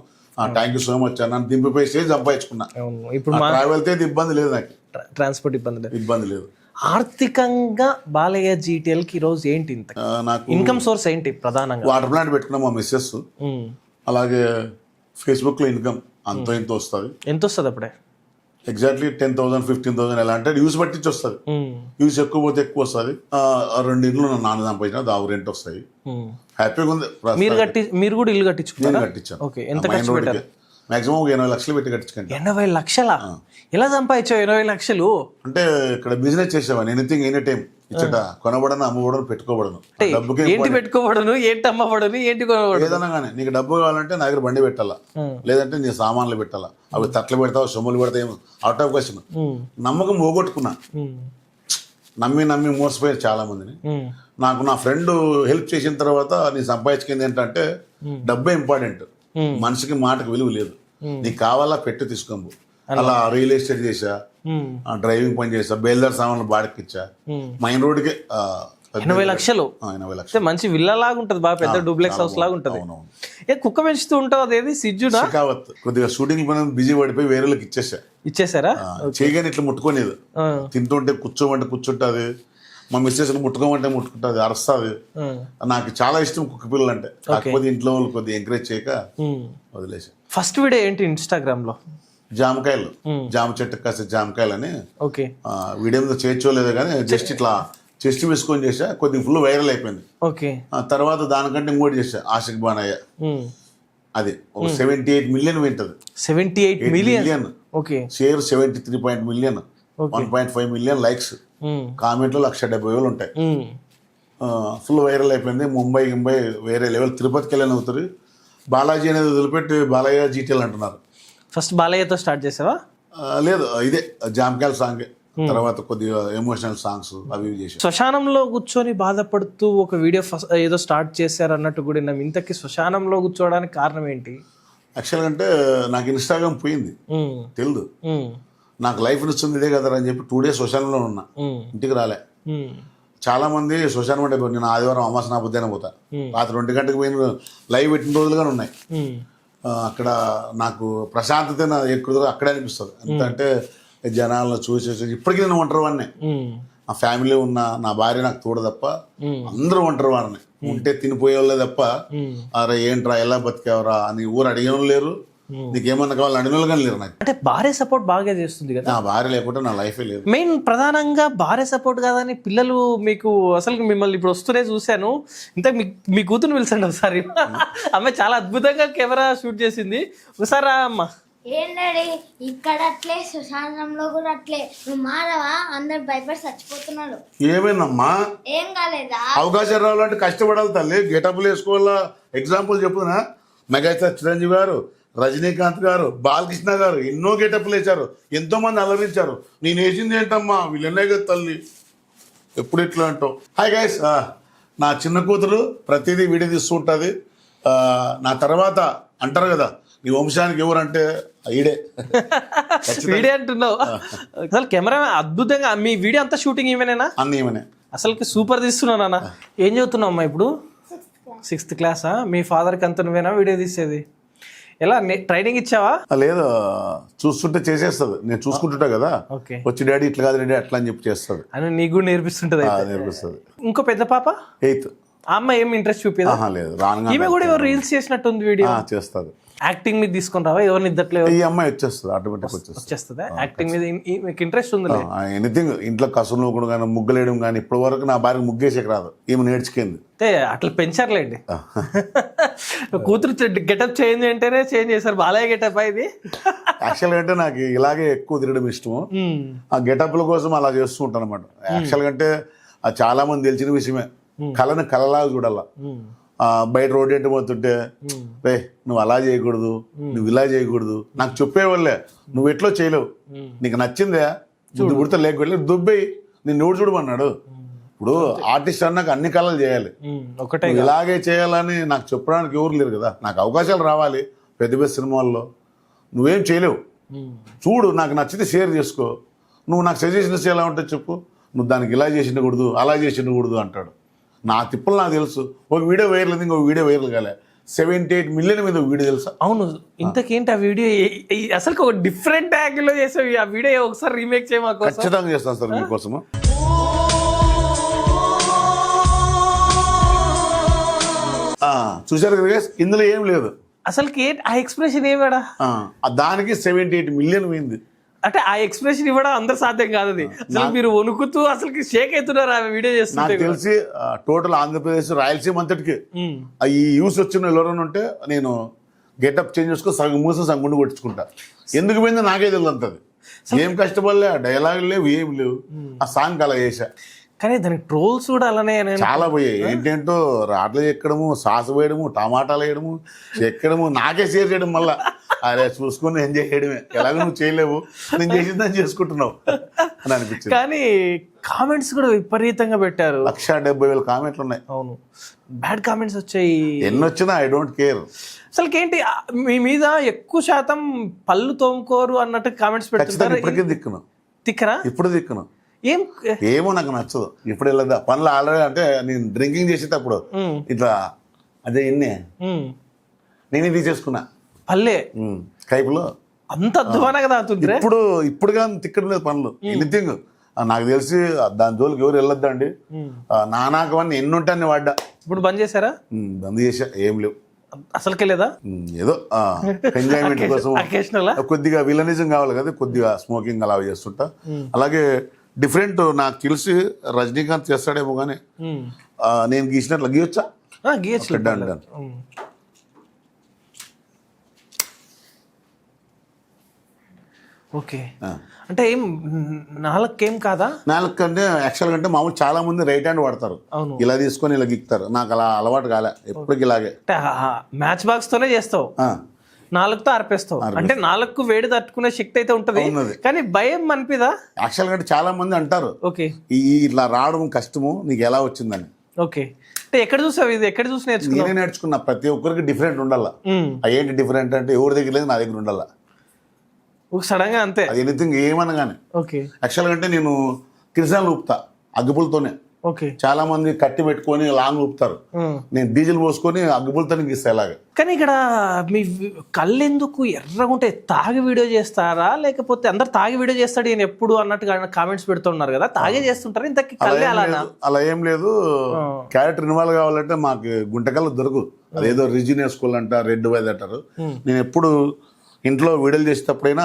థ్యాంక్ యూ సో మచ్ అన్న, దింపిపోయి స్టేజ్ సంపాదించుకున్నా. ఇప్పుడు ట్రావెల్ అయితే ఇబ్బంది లేదు, నాకు ట్రాన్స్పోర్ట్ ఇబ్బంది లేదు. లేదు. ఆర్థికంగా బాలయ్య GTL కి ఈరోజు ఏంటి నాకు ఇన్కమ్ సోర్స్ ఏంటి? ప్రధానంగా వాటర్ ప్లాంట్ పెట్టుకున్నాం మా మిస్సెస్. అలాగే ఫేస్బుక్లో ఇన్కమ్ అంతో ఇంత వస్తుంది. ఎంత వస్తుంది అప్పుడే? ఎగ్జాక్ట్లీ 10,000 15,000 ఎలా అంటే యూస్ పట్టించి వస్తుంది. యూస్ ఎక్కువ పోతే ఎక్కువ వస్తుంది. 2 ఇండ్లు నా నాన్న సంపాదించిన దావు రెంట్ వస్తాయి. హ్యాపీగా ఉంది. మీరు కూడా ఇల్లు కట్టించుకున్నారు? నేను కట్టించాను. ఓకే, ఎంత ఖర్చు పెట్టారు? మాక్సిమం 80 లక్షలు పెట్టి కట్టించుకోండి. 80 లక్షలా? ఎలా సంపాదించావు 80 లక్షలు? అంటే ఇక్కడ బిజినెస్ చేసేవాడిని. ఎనీథింగ్ ఎనీ టైం ఇచ్చట కొనబడను, అమ్మబడను, పెట్టుకోబడను. డబ్బుకి ఏంటి పెట్టుకోబడను, ఏంటి అమ్మబడను, ఏంటి కొనబడను? ఏదైనా కానీ నీకు డబ్బు కావాలంటే నా దగ్గర బండి పెట్టాలా, లేదంటే నీ సామాన్లు పెట్టాలా. అవి తట్లు పెడతావు, సొమ్ములు పెడతావు, అవుట్ ఆఫ్ క్వశ్చన్. నమ్మకం పోగొట్టుకున్నా. నమ్మి మోసపోయారు చాలా మందిని. నాకు నా ఫ్రెండ్ హెల్ప్ చేసిన తర్వాత నేను సంపాదించుకుంది ఏంటంటే డబ్బే ఇంపార్టెంట్. మనిషికి మాటకు విలువ లేదు. నీకు కావాలా పెట్టు తీసుకోము. అలా రియల్ ఎస్టేట్ చేసా, డ్రైవింగ్ పని చేసా, బేల్దార్ సామాన్లు బాడకి ఇచ్చా. మైన్ రోడ్కి 80 లక్షలు. 80 లక్షలు మంచి విల్లా లాగా ఉంటది, బాగా పెద్ద డూప్లెక్స్ హౌస్ లాగా ఉంటది. ఏ కుక్క పెంచుతూ ఉంటావు, అదేది సిజ్జునా? షికావత్. కొద్దిగా షూటింగ్ పని బిజీ పడిపోయి వేరే వాళ్ళకి ఇచ్చేసారా? చేయగానే ఇట్లా ముట్టుకోలేదు. తింటుంటే కూర్చుంటది. మా మిస్సెస్ ముట్టుకోమంటే ముట్టుకుంటుంది, అరుస్తుంది. నాకు చాలా ఇష్టం కుక్క పిల్లలు అంటే. కాకపోతే ఇంట్లో వాళ్ళు కొద్దిగా ఎంకరేజ్ చేయక వదిలేసి. ఫస్ట్ వీడియో ఏంటి ఇన్స్టాగ్రామ్ లో? జామకాయలు, జామ చెట్టు కాసే జామకాయలు అని. ఓకే, వీడియో మీద చేర్చోలేదు కానీ జస్ట్ ఇట్లా చెస్ట్ వేసుకొని చేసా. కొద్దిగా ఫుల్ వైరల్ అయిపోయింది. ఓకే, తర్వాత దానికంటే ఇంకోటి చేసా, ఆషిక్ బానయ్య. అది ఒక 78 మిలియన్ వింటది. 78 million. Okay, share 73 million, 1.5 million likes, కామెంట్లు 170,000 ఉంటాయి. ఫుల్ వైరల్ అయిపోయింది. ముంబై వేరే లెవెల్. తిరుపతికి వెళ్ళని అవుతారు. బాలాజీ అనేది వదిలిపెట్టి బాలయ్య GTL అంటున్నారు. ఫస్ట్ బాలయ్యతో స్టార్ట్ చేసావా? లేదు, ఇదే జామకాయల సాంగ్. తర్వాత కొద్దిగా ఎమోషనల్ సాంగ్స్ అవి చేసి. శ్మశానంలో కూర్చొని బాధపడుతూ ఒక వీడియో ఏదో స్టార్ట్ చేశారు అన్నట్టు కూడా విన్నాం. ఇంతకీ శ్మశానంలో కూర్చోవడానికి కారణం ఏంటి? యాక్చువల్గా అంటే నాకు ఇన్స్టాగ్రామ్ పోయింది, తెలియదు. నాకు లైఫ్ నచ్చింది ఇదే కదా అని చెప్పి 2 days శ్మశానంలో ఉన్నా, ఇంటికి రాలే. చాలా మంది శ్మశానం అంటే నేను ఆదివారం అమాస నా బుద్ధి అయినా పోతా. రాత్రి 2 గంటలకు పోయిన లైవ్ పెట్టిన రోజులుగానే ఉన్నాయి. అక్కడ నాకు ప్రశాంతత ఎక్కువ అక్కడే అనిపిస్తుంది. ఎందుకంటే జనాలను చూసి ఇప్పటికీ నేను ఒంటరి వాడిని. నా ఫ్యామిలీ ఉన్నా, నా భార్య నాకు తోడు తప్ప అందరూ ఒంటరి వాడిని. ఉంటే తినిపోయేవాళ్ళే తప్ప అరే ఏంట్రా ఎలా బతికేవరా అని ఊరు అడిగిన లేరు. నీకేమన్నా కావాలి అడిగిన కానీ లేరు. నాకు అంటే భార్య సపోర్ట్ బాగా చేస్తుంది కదా. నా భార్య లేకుంటే నా లైఫే లేదు. మెయిన్ ప్రధానంగా భార్య సపోర్ట్ కాదని పిల్లలు మీకు అసలు మిమ్మల్ని ఇప్పుడు వస్తూనే చూశాను. ఇంత మీ కూతురు పిలిచండి ఒకసారి. అమ్మాయి చాలా అద్భుతంగా కెమెరా షూట్ చేసింది. ఒకసారి అమ్మ. ఏంటండి ఇక్కడ అట్లే శ్మశానంలో కూడా అట్లే నువ్వు మారవా? అందరు భయపడి చచ్చిపోతున్నారు. ఏమేనమ్మా? ఏం కాలేదా? అవకాశం రావాలంటే కష్టపడాలి తల్లి. గెటప్లు వేసుకోవాలా. ఎగ్జాంపుల్ చెప్పునా, మెగాస్టార్ చిరంజీవి గారు, రజనీకాంత్ గారు, బాలకృష్ణ గారు ఎన్నో గెటప్లు వేశారు. ఎంతో మంది అలరించారు. నేను వేసింది ఏంటమ్మా వీళ్ళనే కదా తల్లి, ఎప్పుడు ఇట్లా అంటావు. హాయ్ గైస్, నా చిన్న కూతురు ప్రతిదీ వీడియో తీస్తూ ఉంటుంది. నా తర్వాత అంటారు కదా నీ వంశానికి ఎవరంటే ఈడే. వీడియో అంటున్నావు. అసలు కెమెరా అద్భుతంగా. మీ వీడియో అంతా షూటింగ్ ఏమేనా? అన్నీ ఏమనే. అసలుకి సూపర్ తీస్తున్నావు నాన్న. ఏం చదువుతున్నావు అమ్మా ఇప్పుడు? 6th క్లాసా? మీ ఫాదర్కి అంత నువ్వేనా వీడియో తీసేది? ఎలా ట్రైనింగ్ ఇచ్చావా? లేదు, చూస్తుంటే చేసేస్తుంది. నేను చూసుకుంటుంటా కదా, వచ్చి డాడీ ఇట్లా కాదు డాడీ అట్లా అని చెప్పి చేస్తుంది. అని నీకు కూడా నేర్పిస్తుంటది. నేర్పిస్తుంది. ఇంకో పెద్ద పాప 8th. ఆ అమ్మాయి ఏం ఇంట్రెస్ట్ చూపేదా? లేదు, ఈమె కూడా రీల్స్ చేసినట్టుంది వీడియో. చేస్తుంది. యాక్టింగ్ మీద తీసుకొని రావా ఎవరిని ఇద్దట్లో ఈ అమ్మాయి వచ్చేస్తుంది, ఆటోమేటిక్ వచ్చేస్తుంది. వచ్చేస్తుందా? యాక్టింగ్ మీద మీకు ఇంట్రెస్ట్ ఉంది? ఎనీథింగ్, ఇంట్లో కసులు నూకుడు కానీ ముగ్గులేయడం కానీ ఇప్పటి వరకు నా భార్య ముగ్గేసేకి రాదు, ఈమె నేర్చుకుంది. అంటే అట్లా పెంచారులేండి. కూతురు గెటప్ చేంజ్ అంటేనే చేంజ్ చేశారు. బాలయ్య గెటప్ ఇది యాక్చువల్గా అంటే నాకు ఇలాగే ఎక్కువ తిరగడం ఇష్టము. ఆ గెటప్ల కోసం అలా చేస్తూ ఉంటాను అనమాట. యాక్చువల్గా అంటే అది చాలా మంది తెలిసిన విషయమే, కళని కళలాగా చూడాల. బయట రోడ్ ఏంటి పోతుంటే రే నువ్వు అలా చేయకూడదు, నువ్వు ఇలా చేయకూడదు నాకు చెప్పేవాళ్ళే, నువ్వు ఎట్లో చేయలేవు, నీకు నచ్చిందే నువ్వు గుర్త లేకపోతే దుబ్బేయి, నేను నువ్వు చూడమన్నాడు. ఇప్పుడు ఆర్టిస్ట్ అన్నాక అన్ని కళలు చేయాలి, ఒకటే ఇలాగే చేయాలని నాకు చెప్పడానికి ఎవరు లేరు కదా. నాకు అవకాశాలు రావాలి పెద్ద పెద్ద సినిమాల్లో, నువ్వేం చేయలేవు, చూడు నాకు నచ్చితే షేర్ చేసుకో, నువ్వు నాకు సజెషన్స్ ఎలా ఉంటే చెప్పు, నువ్వు దానికి ఇలా చేసిండకూడదు అలా చేసిండకూడదు అంటాడు. నా తిప్పులు నాకు తెలుసు. ఒక వీడియో వైరల్ అయింది, ఇంకొక వీడియో వైరల్ కాలే, 78 మిలియన్ మీద వీడియో తెలుసా? అవును. ఇంతకేంటి ఆ వీడియో అసలు ఒక డిఫరెంట్ యాంగిల్ లో చేసావు. ఆ వీడియో ఒకసారి రీమేక్ చేయమా? ఖచ్చితంగా చేస్తాను సార్ మీకోసము. చూసారు కదా, ఇందులో ఏం లేదు అసలుకి. ఆ ఎక్స్ప్రెషన్ ఏమాడా, దానికి 78 మిలియన్ పోయింది. అంటే ఆ ఎక్స్ప్రెషన్ ఇవ్వడం అందరు సాధ్యం కాదు. అది అసలు మీరు వణుకుతూ అసలు షేక్ అవుతున్నారు ఆ వీడియో చేస్తుంటే. నాకు తెలిసి టోటల్ ఆంధ్రప్రదేశ్ రాయలసీమ అంతటికి ఈ యూస్ వచ్చిన ఎవరైనా ఉంటే నేను గెటప్ చేంజ్ చేసుకుని సగం మూసి సగం గుండు కొట్టించుకుంటా. ఎందుకు పోయిందో నాకే తెలియదు అంతది. ఏం కష్టపడలే, డైలాగ్ లేవు, ఏం లేవు. ఆ సాంగ్ అలా చేశా. కానీ దానికి ట్రోల్స్ కూడా అలానే చాలా పోయాయి. ఏంటంటో రాట్లు ఎక్కడము, సాస వేయడము, టమాటాలు వేయడము, ఎక్కడము, నాకే షేర్ చేయడం. మళ్ళా అరే చూసుకొని ఎంజాయ్ చేయడమే, ఎలాగో నువ్వు చేయలేవు, నేను చేసిందని చేసుకుంటున్నావు అని అనిపించింది. కానీ కామెంట్స్ కూడా విపరీతంగా పెట్టారు. 170,000 కామెంట్లు ఉన్నాయి. అవును, బ్యాడ్ కామెంట్స్ వచ్చాయి. ఎన్ని వచ్చినా ఐ డోంట్ కేర్. అసలుకి ఏంటి మీ మీద ఎక్కువ శాతం పళ్ళు తోముకోరు అన్నట్టు కామెంట్స్ పెడుతున్నారు. ఇప్పటికే దిక్కును తిక్కరా? ఇప్పుడు దిక్కును ఏమో నాకు నచ్చదు. ఇప్పుడు వెళ్ళదా పనులు ఆల్రెడీ. అంటే నేను డ్రింకింగ్ చేసేటప్పుడు ఇట్లా అదే ఎన్నే నేనే తీసేసుకున్నా పల్లె కైపులో. అంత అద్భుతంగా కదా. ఇప్పుడు కానీ తిక్కడం లేదు పనులు. ఎనీథింగ్ నాకు తెలిసి దాని జోలికి ఎవరు వెళ్ళొద్దండి. నానాకవన్నీ ఎన్ని ఉంటాయని వాడ్డా. ఇప్పుడు బంద్ చేశారా? బంద్ చేసా, ఏం లేవు అసలుకే లేదా. ఏదో ఎంజాయ్మెంట్ కోసం కొద్దిగా విలనిజం కావాలి కదా, కొద్దిగా స్మోకింగ్ అలా చేస్తుంటా. అలాగే డిఫరెంట్ నాకు తెలిసి రజనీకాంత్ చేస్తాడేమో కానీ నేను గీసినట్లు గీయొచ్చా? ఓకే. అంటే ఏం నాలుకేం కాదా? నాలుగు అంటే యాక్చువల్ అంటే మామూలు చాలా మంది రైట్ హ్యాండ్ వాడతారు, ఇలా తీసుకొని ఇలా గిక్తారు. నాకు అలా అలవాటు కాలే, ఎప్పటికి ఇలాగే. మ్యాచ్ బాక్స్ తోనే చేస్తావు, నాలుగుతో ఆర్పేస్తావు. అంటే నాలుగు వేడి తట్టుకునే శక్తి అయితే ఉంటది, కానీ భయం అనిపిదా? యాక్చువల్ గా చాలా మంది అంటారు ఓకే ఇట్లా రావడం కష్టము, నీకు ఎలా వచ్చిందని. ఓకే. అంటే ఎక్కడ చూసావు ఇది? ఎక్కడ చూసి నేర్చుకున్నా. ప్రతి ఒక్కరికి డిఫరెంట్ ఉండాలా. ఏంటి డిఫరెంట్ అంటే ఎవరి దగ్గర లేదు, నా దగ్గర ఉండాలా. సడన్ గా అంతే, అది ఎనీథింగ్ ఏమనగానే. ఓకే. యాక్చువల్గా అంటే నేను కిరసాలు ఊపుతా అగ్గిపులతోనే. ఓకే. చాలా మంది కట్టి పెట్టుకొని లాంగ్ ఊపుతారు, నేను డీజిల్ పోసుకొని అగ్గిపులతోనే గీస్తా ఇలాగే. కానీ ఇక్కడ మీ కళ్ళు ఎందుకు ఎర్రగా ఉంటే తాగి వీడియో చేస్తారా, లేకపోతే అందరు తాగి వీడియో చేస్తాడు ఈయన ఎప్పుడు అన్నట్టుగా కామెంట్స్ పెడుతున్నారు కదా, తాగే చేస్తుంటారు ఇంతకి కళ్ళే అలానా? అలా ఏం లేదు. క్యారెక్టర్ ఇన్వాల్వ్ కావాలంటే మాకు గుంటకల్లో దొరకదు. అదేదో రిజిన్ వేసుకోవాలంట, రెడ్ వైజ్ అంటారు. నేను ఎప్పుడు ఇంట్లో వీడియోలు చేసేటప్పుడైనా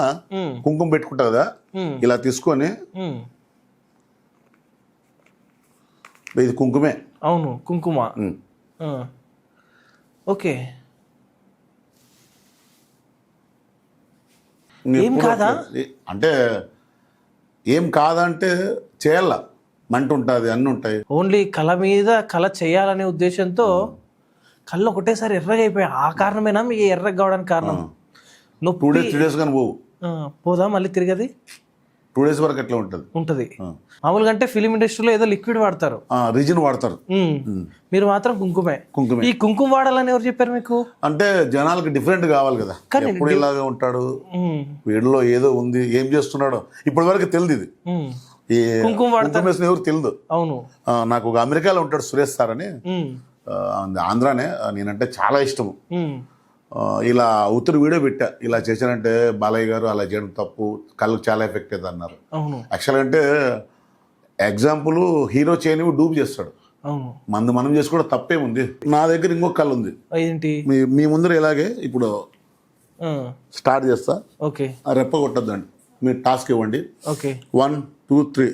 కుంకుమ పెట్టుకుంటా కదా, ఇలా తీసుకొని ఇది కుంకుమే. అవును, కుంకుమ. ఓకే. ఏం కాదా అంటే ఏం కాదంటే చేయాల, మంట ఉంటుంది, అన్నీ ఉంటాయి. ఓన్లీ కళ మీద కళ చేయాలనే ఉద్దేశంతో కళ్ళు ఒకటేసారి ఎర్రగా అయిపోయాయి. ఆ కారణమేనా మీ ఎర్రగా కావడానికి కారణం? నువ్వు 2 days 3 days కానీ పోదా మళ్ళీ తిరిగది? 2 days వరకు ఎట్లా ఉంటుంది. మామూలుగా అంటే ఫిలిం ఇండస్ట్రీలో ఏదో లిక్విడ్ వాడతారు, రిజిన్ వాడతారు. మీరు మాత్రం కుంకుమే. ఈ కుంకుమ వాడాలని ఎవరు చెప్పారు మీకు? అంటే జనాలకి డిఫరెంట్ కావాలి కదా, ఎప్పుడు ఇలాగా ఉంటాడు, వీడిలో ఏదో ఉంది, ఏం చేస్తున్నాడో ఇప్పటి వరకు తెలియదు. ఇది ఈ కుంకుమ వాడతారు ఎవరు తెలియదు. అవును. నాకు ఒక అమెరికాలో ఉంటాడు సురేష్ సార్ అని, ఆంధ్రానే. నేనంటే చాలా ఇష్టము. ఇలా ఉత్తరు వీడియో పెట్టా, ఇలా చేశానంటే బాలయ్య గారు అలా చేయడం తప్పు, కళ్ళకు చాలా ఎఫెక్ట్ అవుతుంది అన్నారు. యాక్చువల్గా అంటే ఎగ్జాంపుల్ హీరో చేయనివి డూబ్ చేస్తాడు, మందు మనం చేసుకోవడం తప్పేముంది. నా దగ్గర ఇంకొక కళ్ళు ఉంది. ఏంటి? మీ ముందర ఇలాగే ఇప్పుడు స్టార్ట్ చేస్తా. ఓకే రెప్ప కొట్టద్దండి, మీరు టాస్క్ ఇవ్వండి. ఓకే 1 2 3.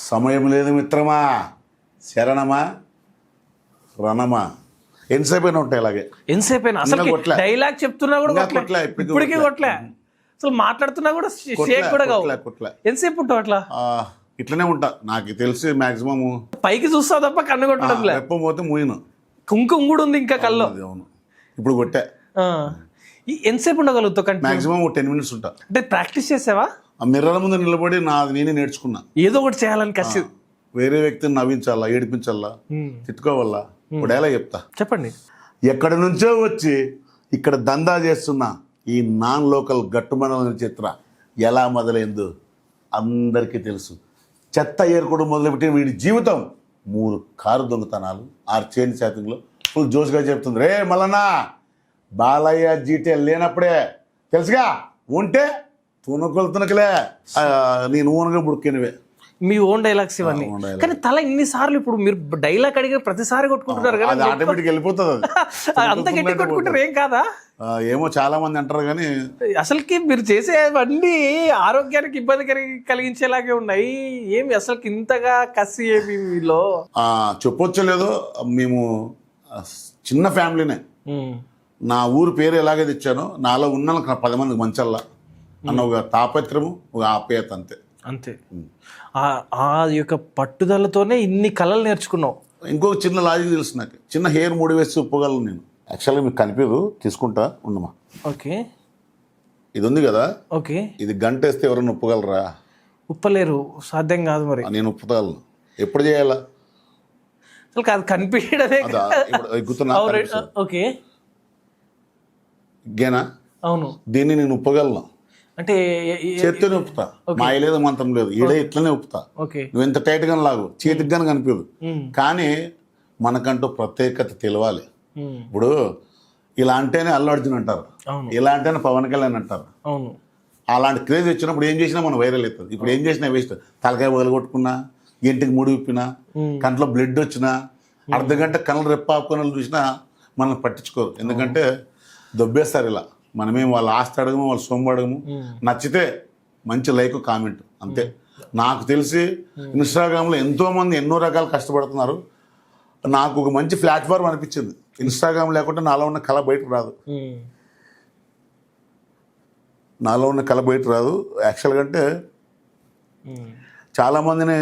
సమయం లేదు మిత్రమా, శరణమా రణమా. ఎంతసేపు అయినా ఉంటాయి ఇలాగే. ఎంతసేపు అయినా అసలు ఇంకా కొట్టలే. డైలాగ్ చెప్తున్నా కూడా ఇంకా కొట్టలే. కొట్టలే, ఇప్పటికీ ఇప్పటికీ కొట్టలే. కొట్టలే. అసలు మాట్లాడుతున్నా కూడా కొట్టలే, షేక్ కూడా కావు. కొట్టలే, కొట్టలే. ఎంతసేపు ఉంటావు అట్లా? ఇట్లనే ఉంటా. నాకు తెలిసి మాక్సిమం పైకి చూస్తావు తప్ప కన్ను కొట్టడం లే. రెప్ప పోతే మూయను. కుంకుమ కూడా ఉంది ఇంకా కల్లో. అది అవును. ఇప్పుడు కొట్టా. ఎంతసేపు ఉండగలుగుతావు కంటే? మాక్సిమం 10 minutes ఉంటా. అంటే ప్రాక్టీస్ చేసావా? ఆ మిర్రర్ ముందు నిలబడి నాది నేనే నేర్చుకున్నా. ఏదో ఒకటి చేయాలని కసి. వేరే వ్యక్తిని నవ్వించాలా, ఏడిపించాలా, తిట్టుకోవాలా. ఇప్పుడు ఎలా చెప్తా, చెప్పండి. ఎక్కడి నుంచో వచ్చి ఇక్కడ దందా చేస్తున్న ఈ నాన్ లోకల్ గట్టుమనల చిత్ర ఎలా మొదలైందో అందరికీ తెలుసు. చెత్త ఏరుకోవడం మొదలుపెట్టి వీడి జీవితం 3 కారు దొంగతనాలు, 6 చైన్ శాతంలో ఫుల్ జోష్గా చెప్తుంది. రే మల్లన్నా, బాలయ్య జీటీఎల్ లేనప్పుడే తెలుసుగా, ఉంటే తునకలే నేను ఊనగా బుడికినవే. మీ ఓన్ డైలాగ్స్ ఇవన్నీ. own dialogue. కానీ తల ఇన్నిసార్లు ఇప్పుడు మీరు డైలాగ్ అడిగిన ప్రతిసారి కొట్టుకుంటున్నారు కదా. అది ఆటోమేటిక్ వెళ్ళిపోతుంది. అంత గట్టి కొట్టుకుంటారు ఏం కాదా? ఏమో చాలా మంది అంటారు కానీ అసలుకి మీరు చేసేవన్నీ ఆరోగ్యానికి ఇబ్బంది కలిగించేలాగే ఉన్నాయి. ఏమి అసలుకి ఇంతగా కసి ఏమి మీలో? చెప్పొచ్చో లేదో, మేము చిన్న ఫ్యామిలీనే. నా ఊరు పేరు ఎలాగే తెచ్చానో నాలో ఉన్న 10 మందికి మంచల్లా అన్న ఒక తాపత్రము, ఒక ఆప్యాయత, అంతే అంతే. ఆ యొక్క పట్టుదలతోనే ఇన్ని కళలు నేర్చుకున్నావు. ఇంకొక చిన్న లాజిక్ తెలుసు నాకు. చిన్న హెయిర్ ముడి వేసి ఉప్పగలను నేను. యాక్చువల్గా మీకు కనిపించదు, తీసుకుంటా ఉండమా. ఓకే ఇది ఉంది కదా, ఓకే. ఇది గంట వేస్తే ఎవరైనా ఉప్పగలరా? ఉప్పలేరు, సాధ్యం కాదు. మరి నేను ఉప్పుతాగలను. ఎప్పుడు చేయాలా? అసలు అది కనిపించడమే. గుర్తున్నా. ఓకే గేనా? అవును. దీన్ని నేను ఉప్పగలను అంటే చేత్తోనే ఉప్పుతా. మాయ లేదు, మంత్రం లేదు, ఈడే ఇట్లనే ఉప్పుతా. ఓకే. నువ్వు ఎంత టైట్ గా లాగు, చేతికి గాని కనిపించదు. కానీ మనకంటూ ప్రత్యేకత తెలవాలి. ఇప్పుడు ఇలా అంటేనే అల్లు అర్జున్ అంటారు, ఇలా అంటేనే పవన్ కళ్యాణ్ అంటారు. అవును. అలాంటి క్రేజ్ వచ్చినప్పుడు ఏం చేసినా మనం వైరల్ అవుతుంది. ఇప్పుడు ఏం చేసినా వేస్ట్. తలకాయ పగలగొట్టుకున్నా, ఇంటికి ముడి విప్పినా, కంట్లో బ్లడ్ వచ్చినా, అర్ధగంట కళ్ళు రెప్పాపుకొని చూసినా మనల్ని పట్టించుకోరు. ఎందుకంటే దొబ్బేస్తారు ఇలా. మనమేం వాళ్ళ ఆస్తి అడగము, వాళ్ళ సొమ్ము అడగము. నచ్చితే మంచి లైక్, కామెంట్, అంతే. నాకు తెలిసి ఇన్స్టాగ్రామ్లో ఎంతోమంది ఎన్నో రకాలు కష్టపడుతున్నారు. నాకు ఒక మంచి ప్లాట్ఫామ్ అనిపించింది. ఇన్స్టాగ్రామ్ లేకుంటే నాలో ఉన్న కళ బయటకు రాదు. నాలో ఉన్న కళ బయట రాదు. యాక్చువల్గా అంటే చాలామందిని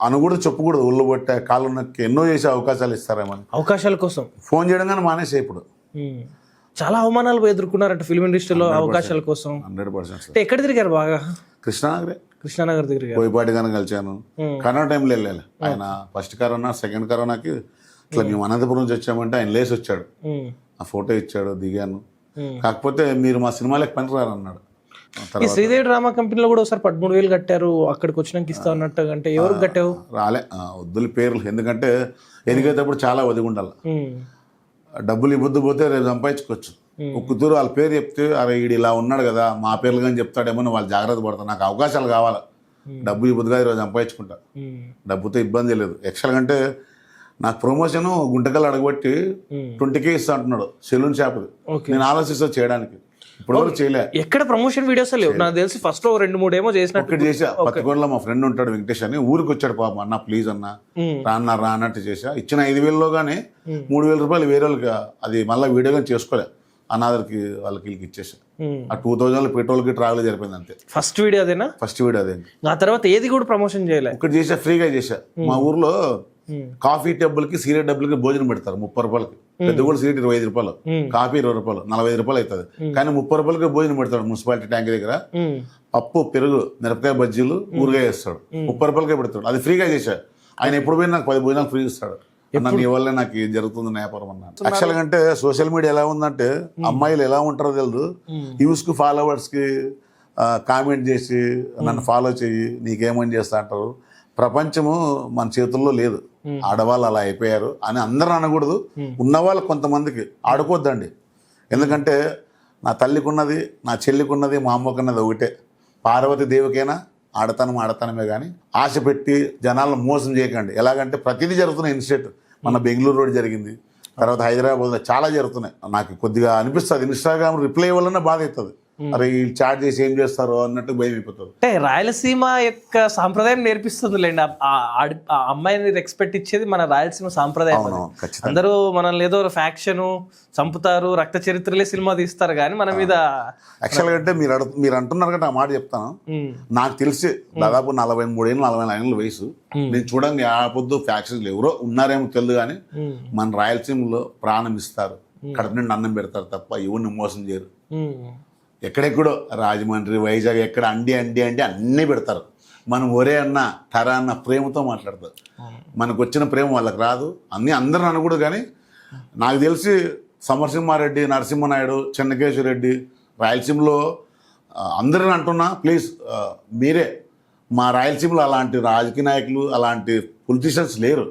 అనకూడదు, చెప్పకూడదు. ఒళ్ళు పట్టే కాళ్ళు నొక్కి ఎన్నో చేసే అవకాశాలు ఇస్తారేమని అవకాశాల కోసం ఫోన్ చేయడం కానీ మానేసే. ఇప్పుడు చాలా అవమానాలు ఎదుర్కొన్నారంట ఫిల్మ్ ఇండస్ట్రీలో అవకాశాల కోసం. 100%. ఎక్కడ తిరిగారు బాగా? కృష్ణానగరే. కృష్ణానగర్ దగ్గర బోయపాటి గారిని కలిశాను. కరోనా టైంలో వెళ్ళాలి. ఆయన ఫస్ట్ కరోనా, సెకండ్ కరోనాకి ఇట్లా మేము అనంతపురం నుంచి వచ్చామంటే ఆయన లేసి వచ్చాడు, ఆ ఫోటో ఇచ్చాడు, దిగాను. కాకపోతే మీరు మా సినిమాలకు పని రారన్నాడు. ఈ శ్రీదేవి డ్రామా కంపెనీలో కూడా ఒకసారి 13,000 కట్టారు, అక్కడికి వచ్చినాక ఇస్తా అన్నట్టు. అంటే ఎవరు కట్టావు? రాలే, వద్దులు పేర్లు. ఎందుకంటే ఎదిగేటప్పుడు చాలా ఒదిగి ఉండాలి. డబ్బులు ఇవ్వద్దు, పోతే రేపు సంపాదించుకోవచ్చు. ఒక్కతూరు వాళ్ళ పేరు చెప్తే అరే వీడు ఇలా ఉన్నాడు కదా, మా పేర్లు కానీ చెప్తాడేమో, వాళ్ళు జాగ్రత్త పడతారు. నాకు అవకాశాలు కావాలి, డబ్బు ఇవ్వద్దు కాదు, ఈరోజు సంపాదించుకుంటా. డబ్బుతో ఇబ్బంది లేదు. యాక్చువల్గా అంటే నాకు ప్రమోషన్ గుంటకల్ అడగబట్టి 20K ఇస్తా అంటున్నాడు సెలూన్ షాప్ది. నేను ఆలోచిస్తా చేయడానికి, ఇప్పుడు వరకు చేయలే. ఎక్కడ ప్రమోషన్ వీడియోస్ లేవు నాకు తెలిసి. ఫస్ట్ 2-3 ఏమో చేసినట్టు. ఒకటి చేసా. పత్తికొండలో మా ఫ్రెండ్ ఉంటాడు వెంకటేష్ అని, ఊరికి వచ్చాడు పాపం. అన్న ప్లీజ్ అన్న రా అన్నట్టు చేసా. ఇచ్చిన 5,000లో కానీ 3,000 రూపాయలు వేరే వాళ్ళకి అది మళ్ళీ వీడియో కానీ చేసుకోలే. అనాథర్కి వాళ్ళకి వీళ్ళకి ఇచ్చేసా. ఆ 2,000 పెట్రోల్కి ట్రావెల్ జరిపోయింది అంతే. ఫస్ట్ వీడియో అదేనా? ఫస్ట్ వీడియో అదే. ఆ తర్వాత ఏది కూడా ప్రమోషన్ చేయలే. ఒకటి చేసా, ఫ్రీగా చేసా. మా ఊర్లో కాఫీ టబ్బులకి, సిగరెట్ డబ్బులకి భోజనం పెడతారు 30 రూపాయలకి. పెద్ద కూడా సిగరెట్ 25 రూపాయలు, కాఫీ 20 రూపాయలు, 45 రూపాయలు అవుతుంది. కానీ 30 రూపాయలకి భోజనం పెడతాడు మున్సిపాలిటీ ట్యాంక్ దగ్గర. పప్పు, పెరుగు, మిరపకాయ బజ్జీలు, ఊరగాయ వేస్తాడు. 30 రూపాయలకే పెడతాడు. అది ఫ్రీగా చేశా. ఆయన ఎప్పుడు పోయినా నాకు 10 భోజనాలు ఫ్రీ ఇస్తాడు. అన్న నీ వల్లే నాకు ఏం జరుగుతుంది వ్యాపారం అన్నాను. యాక్చువల్గా అంటే సోషల్ మీడియా ఎలా ఉందంటే అమ్మాయిలు ఎలా ఉంటారో తెలియదు. వ్యూస్కి, ఫాలోవర్స్కి కామెంట్ చేసి నన్ను ఫాలో చెయ్యి, నీకేమని చేస్తా అంటారు. ప్రపంచము మన చేతుల్లో లేదు. ఆడవాళ్ళు అలా అయిపోయారు అని అందరూ అనకూడదు. ఉన్నవాళ్ళు కొంతమందికి ఆడుకోవద్దండి. ఎందుకంటే నా తల్లికున్నది, నా చెల్లికున్నది, మా అమ్మకున్నది ఒకటే. పార్వతి దేవికైనా ఆడతానమే కానీ ఆశ పెట్టి జనాలను మోసం చేయకండి. ఎలాగంటే ప్రతిదీ జరుగుతున్నాయి. ఇన్స్టేట్ మన బెంగళూరు రోడ్ జరిగింది, తర్వాత హైదరాబాద్ చాలా జరుగుతున్నాయి. నాకు కొద్దిగా అనిపిస్తుంది ఇన్స్టాగ్రామ్ రిప్లై వల్లనే బాధ అవుతుంది. అరే వీళ్ళు చాట్ చేసి ఏం చేస్తారో అన్నట్టు భయం అయిపోతుంది. అంటే రాయలసీమ యొక్క సాంప్రదాయం నేర్పిస్తుందిలేండి. ఆ అమ్మాయిని రెస్పెక్ట్ ఇచ్చేది మన రాయలసీమ సాంప్రదాయం. అందరూ మనల్ని ఏదో ఫ్యాక్షన్ చంపుతారు, రక్త చరిత్రలే సినిమా తీస్తారు కానీ మన మీద యాక్చువల్గా అంటే మీరు అంటున్నారు కదా, ఆ మాట చెప్తాను. నాకు తెలిసి దాదాపు 43 ఏళ్ళు 44 ఏళ్ళ వయసు. నేను చూడండి ఆ పొద్దు ఫ్యాక్షన్స్ ఎవరో ఉన్నారేమో తెలియదు కానీ మన రాయలసీమలో ప్రాణం ఇస్తారు, కడుపు నుండి అన్నం పెడతారు తప్ప ఎవరిని మోసం చేయరు. ఎక్కడెక్కడో రాజమండ్రి, వైజాగ్ ఎక్కడ అండి అన్నీ పెడతారు. మనం ఒరే అన్న తరా అన్న ప్రేమతో మాట్లాడతారు. మనకు వచ్చిన ప్రేమ వాళ్ళకి రాదు. అందరూ అనకూడదు కానీ నాకు తెలిసి సమరసింహారెడ్డి, నరసింహనాయుడు, చెన్నకేశ్వరరెడ్డి రాయలసీమలో అందరిని అంటున్నా, ప్లీజ్ మీరే మా రాయలసీమలో అలాంటి రాజకీయ నాయకులు అలాంటి పొలిటీషియన్స్ లేరు.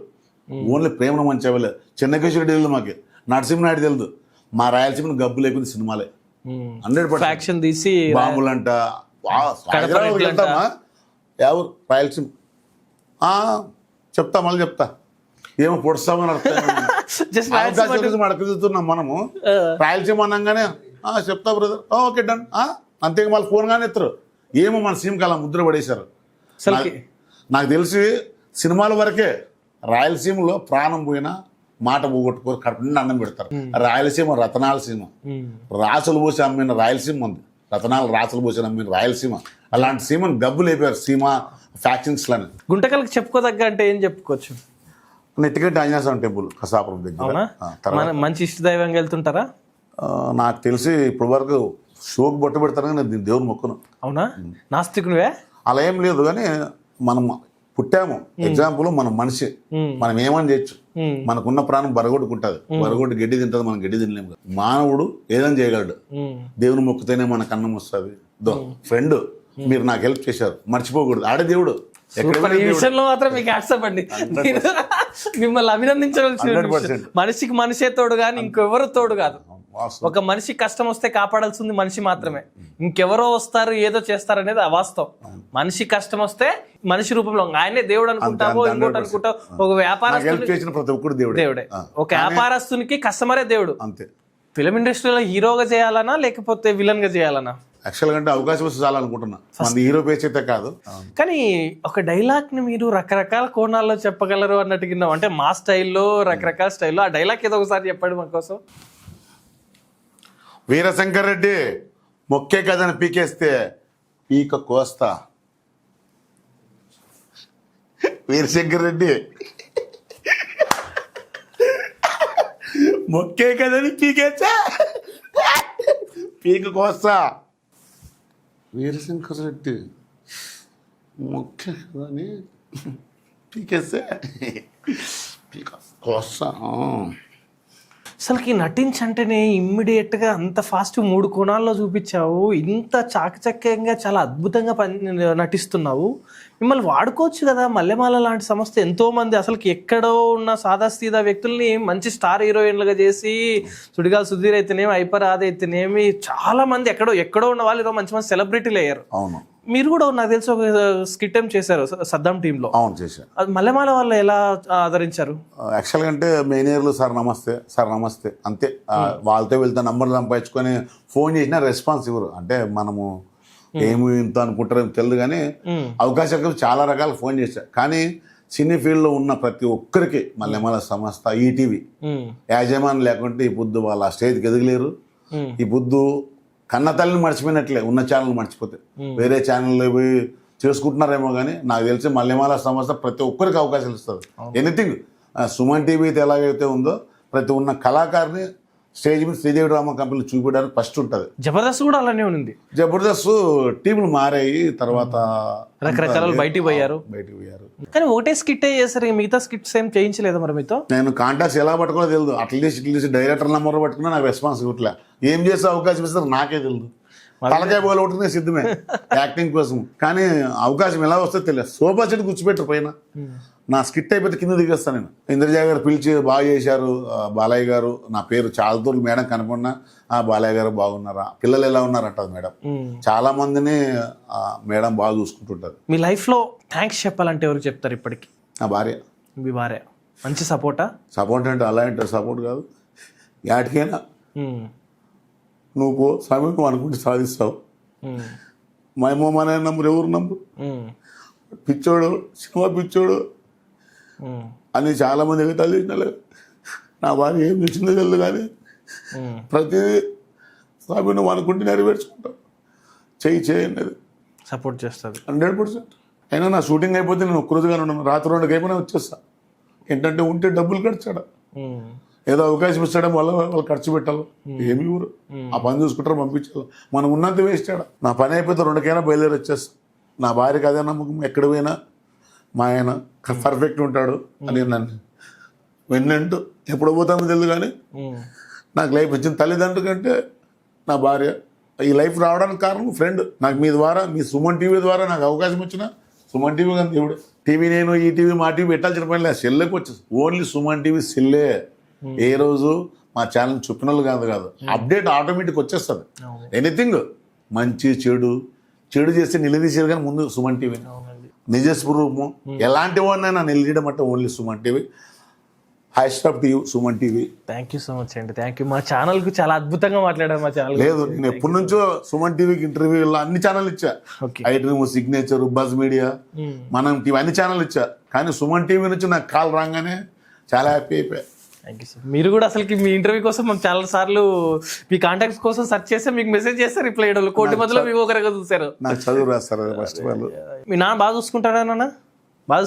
ఓన్లీ ప్రేమను మంచి అవ్వలేదు. చెన్నకేశ్వరరెడ్డి తెలియదు, మాకు నరసింహనాయుడు తెలియదు. మా రాయలసీమను గబ్బు లేపింది సినిమాలే. 100% తీసి బాంబులంట వెళ్తామా ఎవరు రాయలసీమ చెప్తా మళ్ళీ చెప్తా ఏమో పొడుస్తామని అడుగుతున్నాం మనము. రాయలసీమ అనగానే చెప్తా బ్రదర్, ఓకే డన్, అంతే. మళ్ళీ ఫోన్ గానే ఎత్తరు. ఏమో మన సీఎంకి అలా ముద్ర పడేశారు. నాకు తెలిసి సినిమాల వరకే రాయలసీమలో ప్రాణం పోయినా మాట పోగొట్టుకో కడుపు నుండి అన్నం పెడతారు. రాయలసీమ రతనాల సీమ, రాసులు పోసి అమ్మిన రాయలసీమ ఉంది. రతనాలు రాసులు పోసి అమ్మిన రాయలసీమ. అలాంటి సీమను గబ్బు లేపారు సీమ ఫ్యాక్షన్స్ లని. గుంటకల్కి చెప్పుకోదగ్గ అంటే ఏం చెప్పుకోవచ్చు? నెట్టిగంటి ఆంజనేయ స్వామి టెంపుల్ కసాపురం దగ్గర. మంచి ఇష్టదైవంగా వెళ్తుంటారా? నాకు తెలిసి ఇప్పటి వరకు షోకి బొట్టు పెడతాను కానీ నేను దేవుని మొక్కును. అవునా? నాస్తికునివే? అలా ఏం లేదు కానీ మనం పుట్టాము. ఎగ్జాంపుల్ మనం మనిషి, మనం ఏమని చేయొచ్చు. మనకున్న ప్రాణం బరగొట్టుకుంటుంది, బరగొట్టు గడ్డి తింటుంది, మనం గడ్డి తినలేము. మానవుడు ఏదని చేయగలడు. దేవుని మొక్కుతేనే మనకు అన్నం వస్తుంది. ఫ్రెండ్ మీరు నాకు హెల్ప్ చేశారు, మర్చిపోకూడదు. ఆడే దేవుడు. ఈ విషయంలో మాత్రం మీకు ఆశపండి, మిమ్మల్ని అభినందించవలసిన. మనిషికి మనిషే తోడు కానీ ఇంకెవరు తోడు కాదు. ఒక మనిషి కష్టం వస్తే కాపాడాల్సింది మనిషి మాత్రమే. ఇంకెవరో వస్తారు ఏదో చేస్తారు అనేది అవాస్తవం. మనిషి కష్టం వస్తే మనిషి రూపంలో ఆయనే దేవుడు అనుకుంటావో ఇంకోటి అనుకుంటావు. ఒక వ్యాపారస్తుడు దేవుడే, ఒక వ్యాపారస్తునికి కస్టమరే దేవుడు. అంతే. ఫిలిం ఇండస్ట్రీలో హీరోగా చేయాలనా లేకపోతే విలన్ గా చేయాలనా? యాక్చువల్గా అంటే అవకాశం వస్తే చాలనుకుంటున్నా. హీరో పేచ్ అయితే కాదు కానీ ఒక డైలాగ్ ని మీరు రకరకాల కోణాల్లో చెప్పగలరు అన్నట్టు కింద. అంటే మా స్టైల్లో రకరకాల స్టైల్లో ఆ డైలాగ్ ఏదో ఒకసారి చెప్పండి మా కోసం. వీరశంకర్ రెడ్డి మొక్కే కథని పీకేస్తే పీక కోస్తా. వీరశంకర్ రెడ్డి మొక్కే కథని పీకేస్తా పీక కోస్తా. వీరశంకర్ రెడ్డి మొక్కే కథని పీకేస్తే పీక కోస్తా. అసలుకి నటించంటేనే ఇమ్మీడియట్గా అంత ఫాస్ట్ 3 కోణాల్లో చూపించావు. ఇంత చాకచక్యంగా చాలా అద్భుతంగా నటిస్తున్నావు. మిమ్మల్ని వాడుకోవచ్చు కదా. మల్లెమాల లాంటి సంస్థ ఎంతో మంది అసలుకి ఎక్కడో ఉన్న సాదాసీదా వ్యక్తుల్ని మంచి స్టార్ హీరోయిన్లుగా చేసి, సుడిగాల్ సుధీర్ అయితేనేమి, ఐపరాధ అయితేనేమి, చాలా మంది ఎక్కడో ఉన్న వాళ్ళు ఈరోజు మంచి మంచి సెలబ్రిటీలు అయ్యారు. అవును. మీరు కూడా నాకు తెలిసి ఒక స్కిట్ ఏం చేశారు సద్దాం టీంలో. అవును, చేశారు. అది మల్లెమాల వాళ్ళు ఎలా ఆదరించారు? యాక్చువల్గా అంటే మేనేజర్లు సార్ నమస్తే అంతే. వాళ్ళతో వెళ్తే నంబర్లు సంపాదించుకొని ఫోన్ చేసినా రెస్పాన్స్ ఇవ్వరు. అంటే మనము ఏమి ఇంత అనుకుంటారో తెలియదు కానీ అవకాశాలు చాలా రకాల ఫోన్ చేశారు. కానీ సినీ ఫీల్డ్లో ఉన్న ప్రతి ఒక్కరికి మల్లెమాల సంస్థ, ఈటీవీ యాజమాన్యం లేకుంటే ఈ పొద్దు వాళ్ళ స్టేజ్కి ఎదగలేరు. ఈ పొద్దు కన్న తల్లిని మర్చిపోయినట్లే ఉన్న ఛానల్ మర్చిపోతే వేరే ఛానల్లో పోయి చేసుకుంటున్నారేమో. కానీ నాకు తెలిసి మల్లెమాల సంస్థ ప్రతి ఒక్కరికి అవకాశాలు ఇస్తుంది. ఎనీథింగ్ సుమన్ టీవీ అయితే ఎలాగైతే ఉందో ప్రతి ఉన్న కళాకారుని స్టేజ్ మీద శ్రీదేవి డ్రామా కంపెనీలు చూపించడానికి ఫస్ట్ ఉంటుంది. జబర్దస్త్ కూడా అలానే ఉంది. జబర్దస్త్ టీములు మారాయి, తర్వాత రకరకాల బయటికి పోయారు. కానీ ఒకటే స్కిట్ చేస్తారు, మిగతా స్కిట్స్ ఏం చేయించలేదు మరి మీతో? నేను కాంటాక్ట్స్ ఎలా పట్టుకోలో తెలియదు. అట్లీస్ట్ డైరెక్టర్ నెంబర్ పట్టుకున్నా నాకు రెస్పాన్స్ ఇవ్వట్లే. ఏం చేసే అవకాశం ఇస్తారు నాకే తెలియదు. తలకాయ పోలు ఒకటినే సిద్ధమే యాక్టింగ్ కోసం. కానీ అవకాశం ఎలా వస్తే తెలియదు. సోఫా సెట్ కూర్చోబెట్టరు పైన. నా స్కిట్ అయిపోతే కింద దిగేస్తాను నేను. ఇంద్రజా గారు పిలిచి బాగా చేశారు, బాలయ్య గారు నా పేరు చాలా తోళ్ళు మేడం కనుక్కున్నా, బాలయ్య గారు బాగున్నారా, పిల్లలు ఎలా ఉన్నారంటది మేడం. చాలా మందిని మేడం బాగా చూసుకుంటుంటారు. మీ లైఫ్లో థ్యాంక్స్ చెప్పాలంటే ఎవరికి చెప్తారు ఇప్పటికి? నా భార్య. మీ భార్య మంచి సపోర్టా? సపోర్ట్ అంటే అలా అంటే సపోర్ట్ కాదు, యాటికైనా నువ్వు పో స్వామి, నువ్వు అనుకుంటే సాధిస్తావు. మేము మన నమ్మరు, ఎవరు నమ్మరు. పిచ్చోడు, సినిమా పిచ్చోడు అని చాలా మంది ఎగతాలు చేసినా నా భార్య ఏం చేసిందో తెలియదు, కానీ ప్రతిదీ స్వామి నువ్వు అనుకుంటే నెరవేర్చుకుంటావు, చేయండి సపోర్ట్ చేస్తుంది 100%. అయినా నా షూటింగ్ అయిపోతే నేను ఒక్కరోజుగానే ఉన్నాను, రాత్రి 2 అయిపోయినా వచ్చేస్తా. ఏంటంటే ఉంటే డబ్బులు ఖర్చాడా, ఏదో అవకాశం ఇస్తాడో వాళ్ళు ఖర్చు పెట్టాలి, ఏమి ఊరు ఆ పని చూసుకుంటారో పంపించాలి, మనం ఉన్నంత వేస్ట్ ఆడ. నా పని అయిపోతే 2కైనా బయలుదేరి వచ్చేస్తా. నా భార్యకి అదే నమ్మకం, ఎక్కడ పోయినా మా ఆయన పర్ఫెక్ట్ ఉంటాడు అని నన్ను వెన్నంటూ ఎప్పుడు పోతామో తెలియదు, కానీ నాకు లైఫ్ వచ్చిన తల్లిదండ్రుల కంటే నా భార్య. ఈ లైఫ్ రావడానికి కారణం ఫ్రెండ్. నాకు మీ ద్వారా, మీ సుమన్ టీవీ ద్వారా నాకు అవకాశం వచ్చిన సుమన్ టీవీ కానీ దేవుడు. టీవీ నేను ఈ టీవీ మా టీవీ పెట్టాల్సిన పని లేదు, సెల్లోకి వచ్చేసి ఓన్లీ సుమన్ టీవీ సెల్లే. ఏ రోజు మా ఛానల్ చెప్పిన వాళ్ళు కాదు, అప్డేట్ ఆటోమేటిక్ వచ్చేస్తుంది. ఎనీథింగ్ మంచి చెడు చేస్తే నిలదీసేది కానీ ముందు సుమన్ టీవీ. నిజస్వరూపము ఎలాంటి వాడినైనా నిలదీయడం అంటే only Suman TV. Hash tag TV Suman TV. Thank you so much అండి, థ్యాంక్ యూ. మా ఛానల్కు చాలా అద్భుతంగా మాట్లాడారు. మా ఛానల్ లేదు, నేను ఎప్పటి నుంచో సుమన్ టీవీకి ఇంటర్వ్యూలో అన్ని ఛానల్ ఇచ్చా, ఐడ్రీమ్, సిగ్నేచర్, బజ్ మీడియా, మనం టీవీ అన్ని ఛానల్ ఇచ్చా, కానీ సుమన్ టీవీ నుంచి నాకు కాల్ రాగానే చాలా హ్యాపీ అయిపోయా. Thank you sir. మీరు కూడా అసలుకి మీ ఇంటర్వ్యూ కోసం మేము చాలా సార్లు మీ కాంటాక్ట్స్ కోసం సెర్చ్ చేస్తే మీకు మెసేజ్ చేస్తారు, రిప్లై చేయడం 1 కోటి మందిలో మీకు ఒకరిగా చూసారు. నాకు చదువు రాస్తారు ఫస్ట్ వాళ్ళు. మీ నాన్న బాగా చూసుకుంటాడా? నాన్న బాగా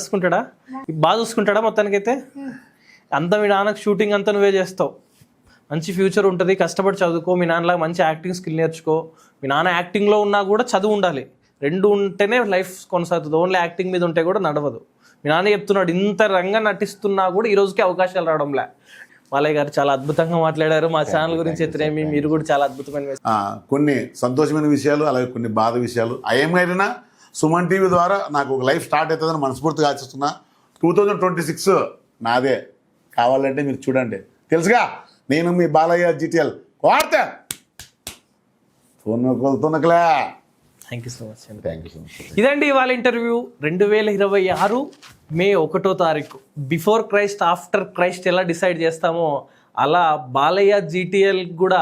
చూసుకుంటాడా మొత్తానికైతే? అంతా మీ నాన్నకు షూటింగ్ అంతా నువ్వే చేస్తావు, మంచి ఫ్యూచర్ ఉంటుంది, కష్టపడి చదువుకో, మీ నాన్నలాగా మంచి యాక్టింగ్ స్కిల్ నేర్చుకో. మీ నాన్న యాక్టింగ్లో ఉన్నా కూడా చదువు ఉండాలి, 2 ఉంటేనే లైఫ్ కొనసాగుతుంది. ఓన్లీ యాక్టింగ్ మీద ఉంటే కూడా నడవదు. మీ నాన్న చెప్తున్నాడు, ఇంత రంగా నటిస్తున్నా కూడా ఈ రోజుకి అవకాశాలు రావడంలే. బాలయ్య గారు చాలా అద్భుతంగా మాట్లాడారు. మా ఛానల్ గురించి ఎత్తనేమి మీరు కూడా చాలా అద్భుతమైన కొన్ని సంతోషమైన విషయాలు, అలాగే కొన్ని బాధ విషయాలు ఏమైనా సుమన్ టీవీ ద్వారా నాకు ఒక లైఫ్ స్టార్ట్ అవుతుందని మనస్ఫూర్తిగా ఆశిస్తున్నా. 2026 నాదే, కావాలంటే మీరు చూడండి. తెలుసుగా, నేను మీ బాలయ్య GTL వార్త తునకలే. థ్యాంక్ యూ సో మచ్ అండి. Thank you so much. ఇదండి ఇవాళ ఇంటర్వ్యూ. 2026 మే 1వ తారీఖు. బిఫోర్ క్రైస్ట్ ఆఫ్టర్ క్రైస్ట్ ఎలా డిసైడ్ చేస్తామో అలా బాలయ్య GTL కూడా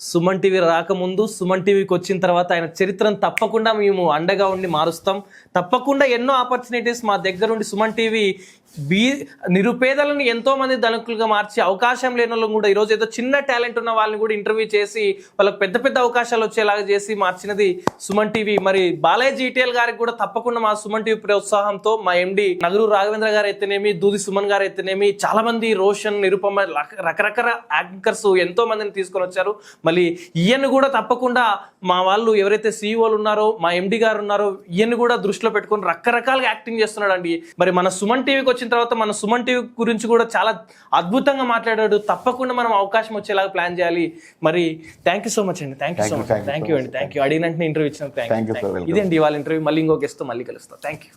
సుమన్ టీవీ రాకముందు, సుమన్ టీవీకి వచ్చిన తర్వాత ఆయన చరిత్రను తప్పకుండా మేము అండగా ఉండి మారుస్తాం. తప్పకుండా ఎన్నో ఆపర్చునిటీస్ మా దగ్గర ఉండి సుమన్ టీవీ నిరుపేదలను ఎంతో మంది ధనికులుగా మార్చి, అవకాశం లేని వాళ్ళని కూడా ఈరోజు ఏదో చిన్న టాలెంట్ ఉన్న వాళ్ళని కూడా ఇంటర్వ్యూ చేసి వాళ్ళకి పెద్ద పెద్ద అవకాశాలు వచ్చేలాగా చేసి మార్చినది సుమన్ టీవీ. మరి బాలయ్య GTL గారికి కూడా తప్పకుండా మా సుమన్ టీవీ ప్రోత్సాహంతో మా MD నగరు రాఘవేంద్ర గారు అయితేనేమి, దూది సుమన్ గారు అయితేనేమి, చాలా మంది రోషన్, నిరుపమ, రకరకాల యాంకర్స్ ఎంతో మందిని తీసుకొని వచ్చారు. మళ్ళీ ఈయన కూడా తప్పకుండా మా వాళ్ళు ఎవరైతే CEOలు ఉన్నారో, మా MD గారు ఉన్నారో, ఈయన కూడా దృష్టిలో పెట్టుకొని రకరకాలుగా యాక్టింగ్ చేస్తున్నాడు అండి. మరి మన సుమన్ టీవీకి వచ్చిన తర్వాత మన సుమన్ టీవీ గురించి కూడా చాలా అద్భుతంగా మాట్లాడాడు. తప్పకుండా మనం అవకాశం వచ్చేలాగా ప్లాన్ చేయాలి. మరి థ్యాంక్ యూ సో మచ్ అండి. Thank you so much. Thank you అండి. Thank you. అడిగినట్టు ఇంటర్వ్యూ ఇచ్చినందుకు థ్యాంక్ యూ. ఇదేంటి ఇవాళ ఇంటర్వ్యూ. మళ్ళీ ఇంకో గెస్ట్ తో మళ్ళీ కలుస్తాం. Thank you.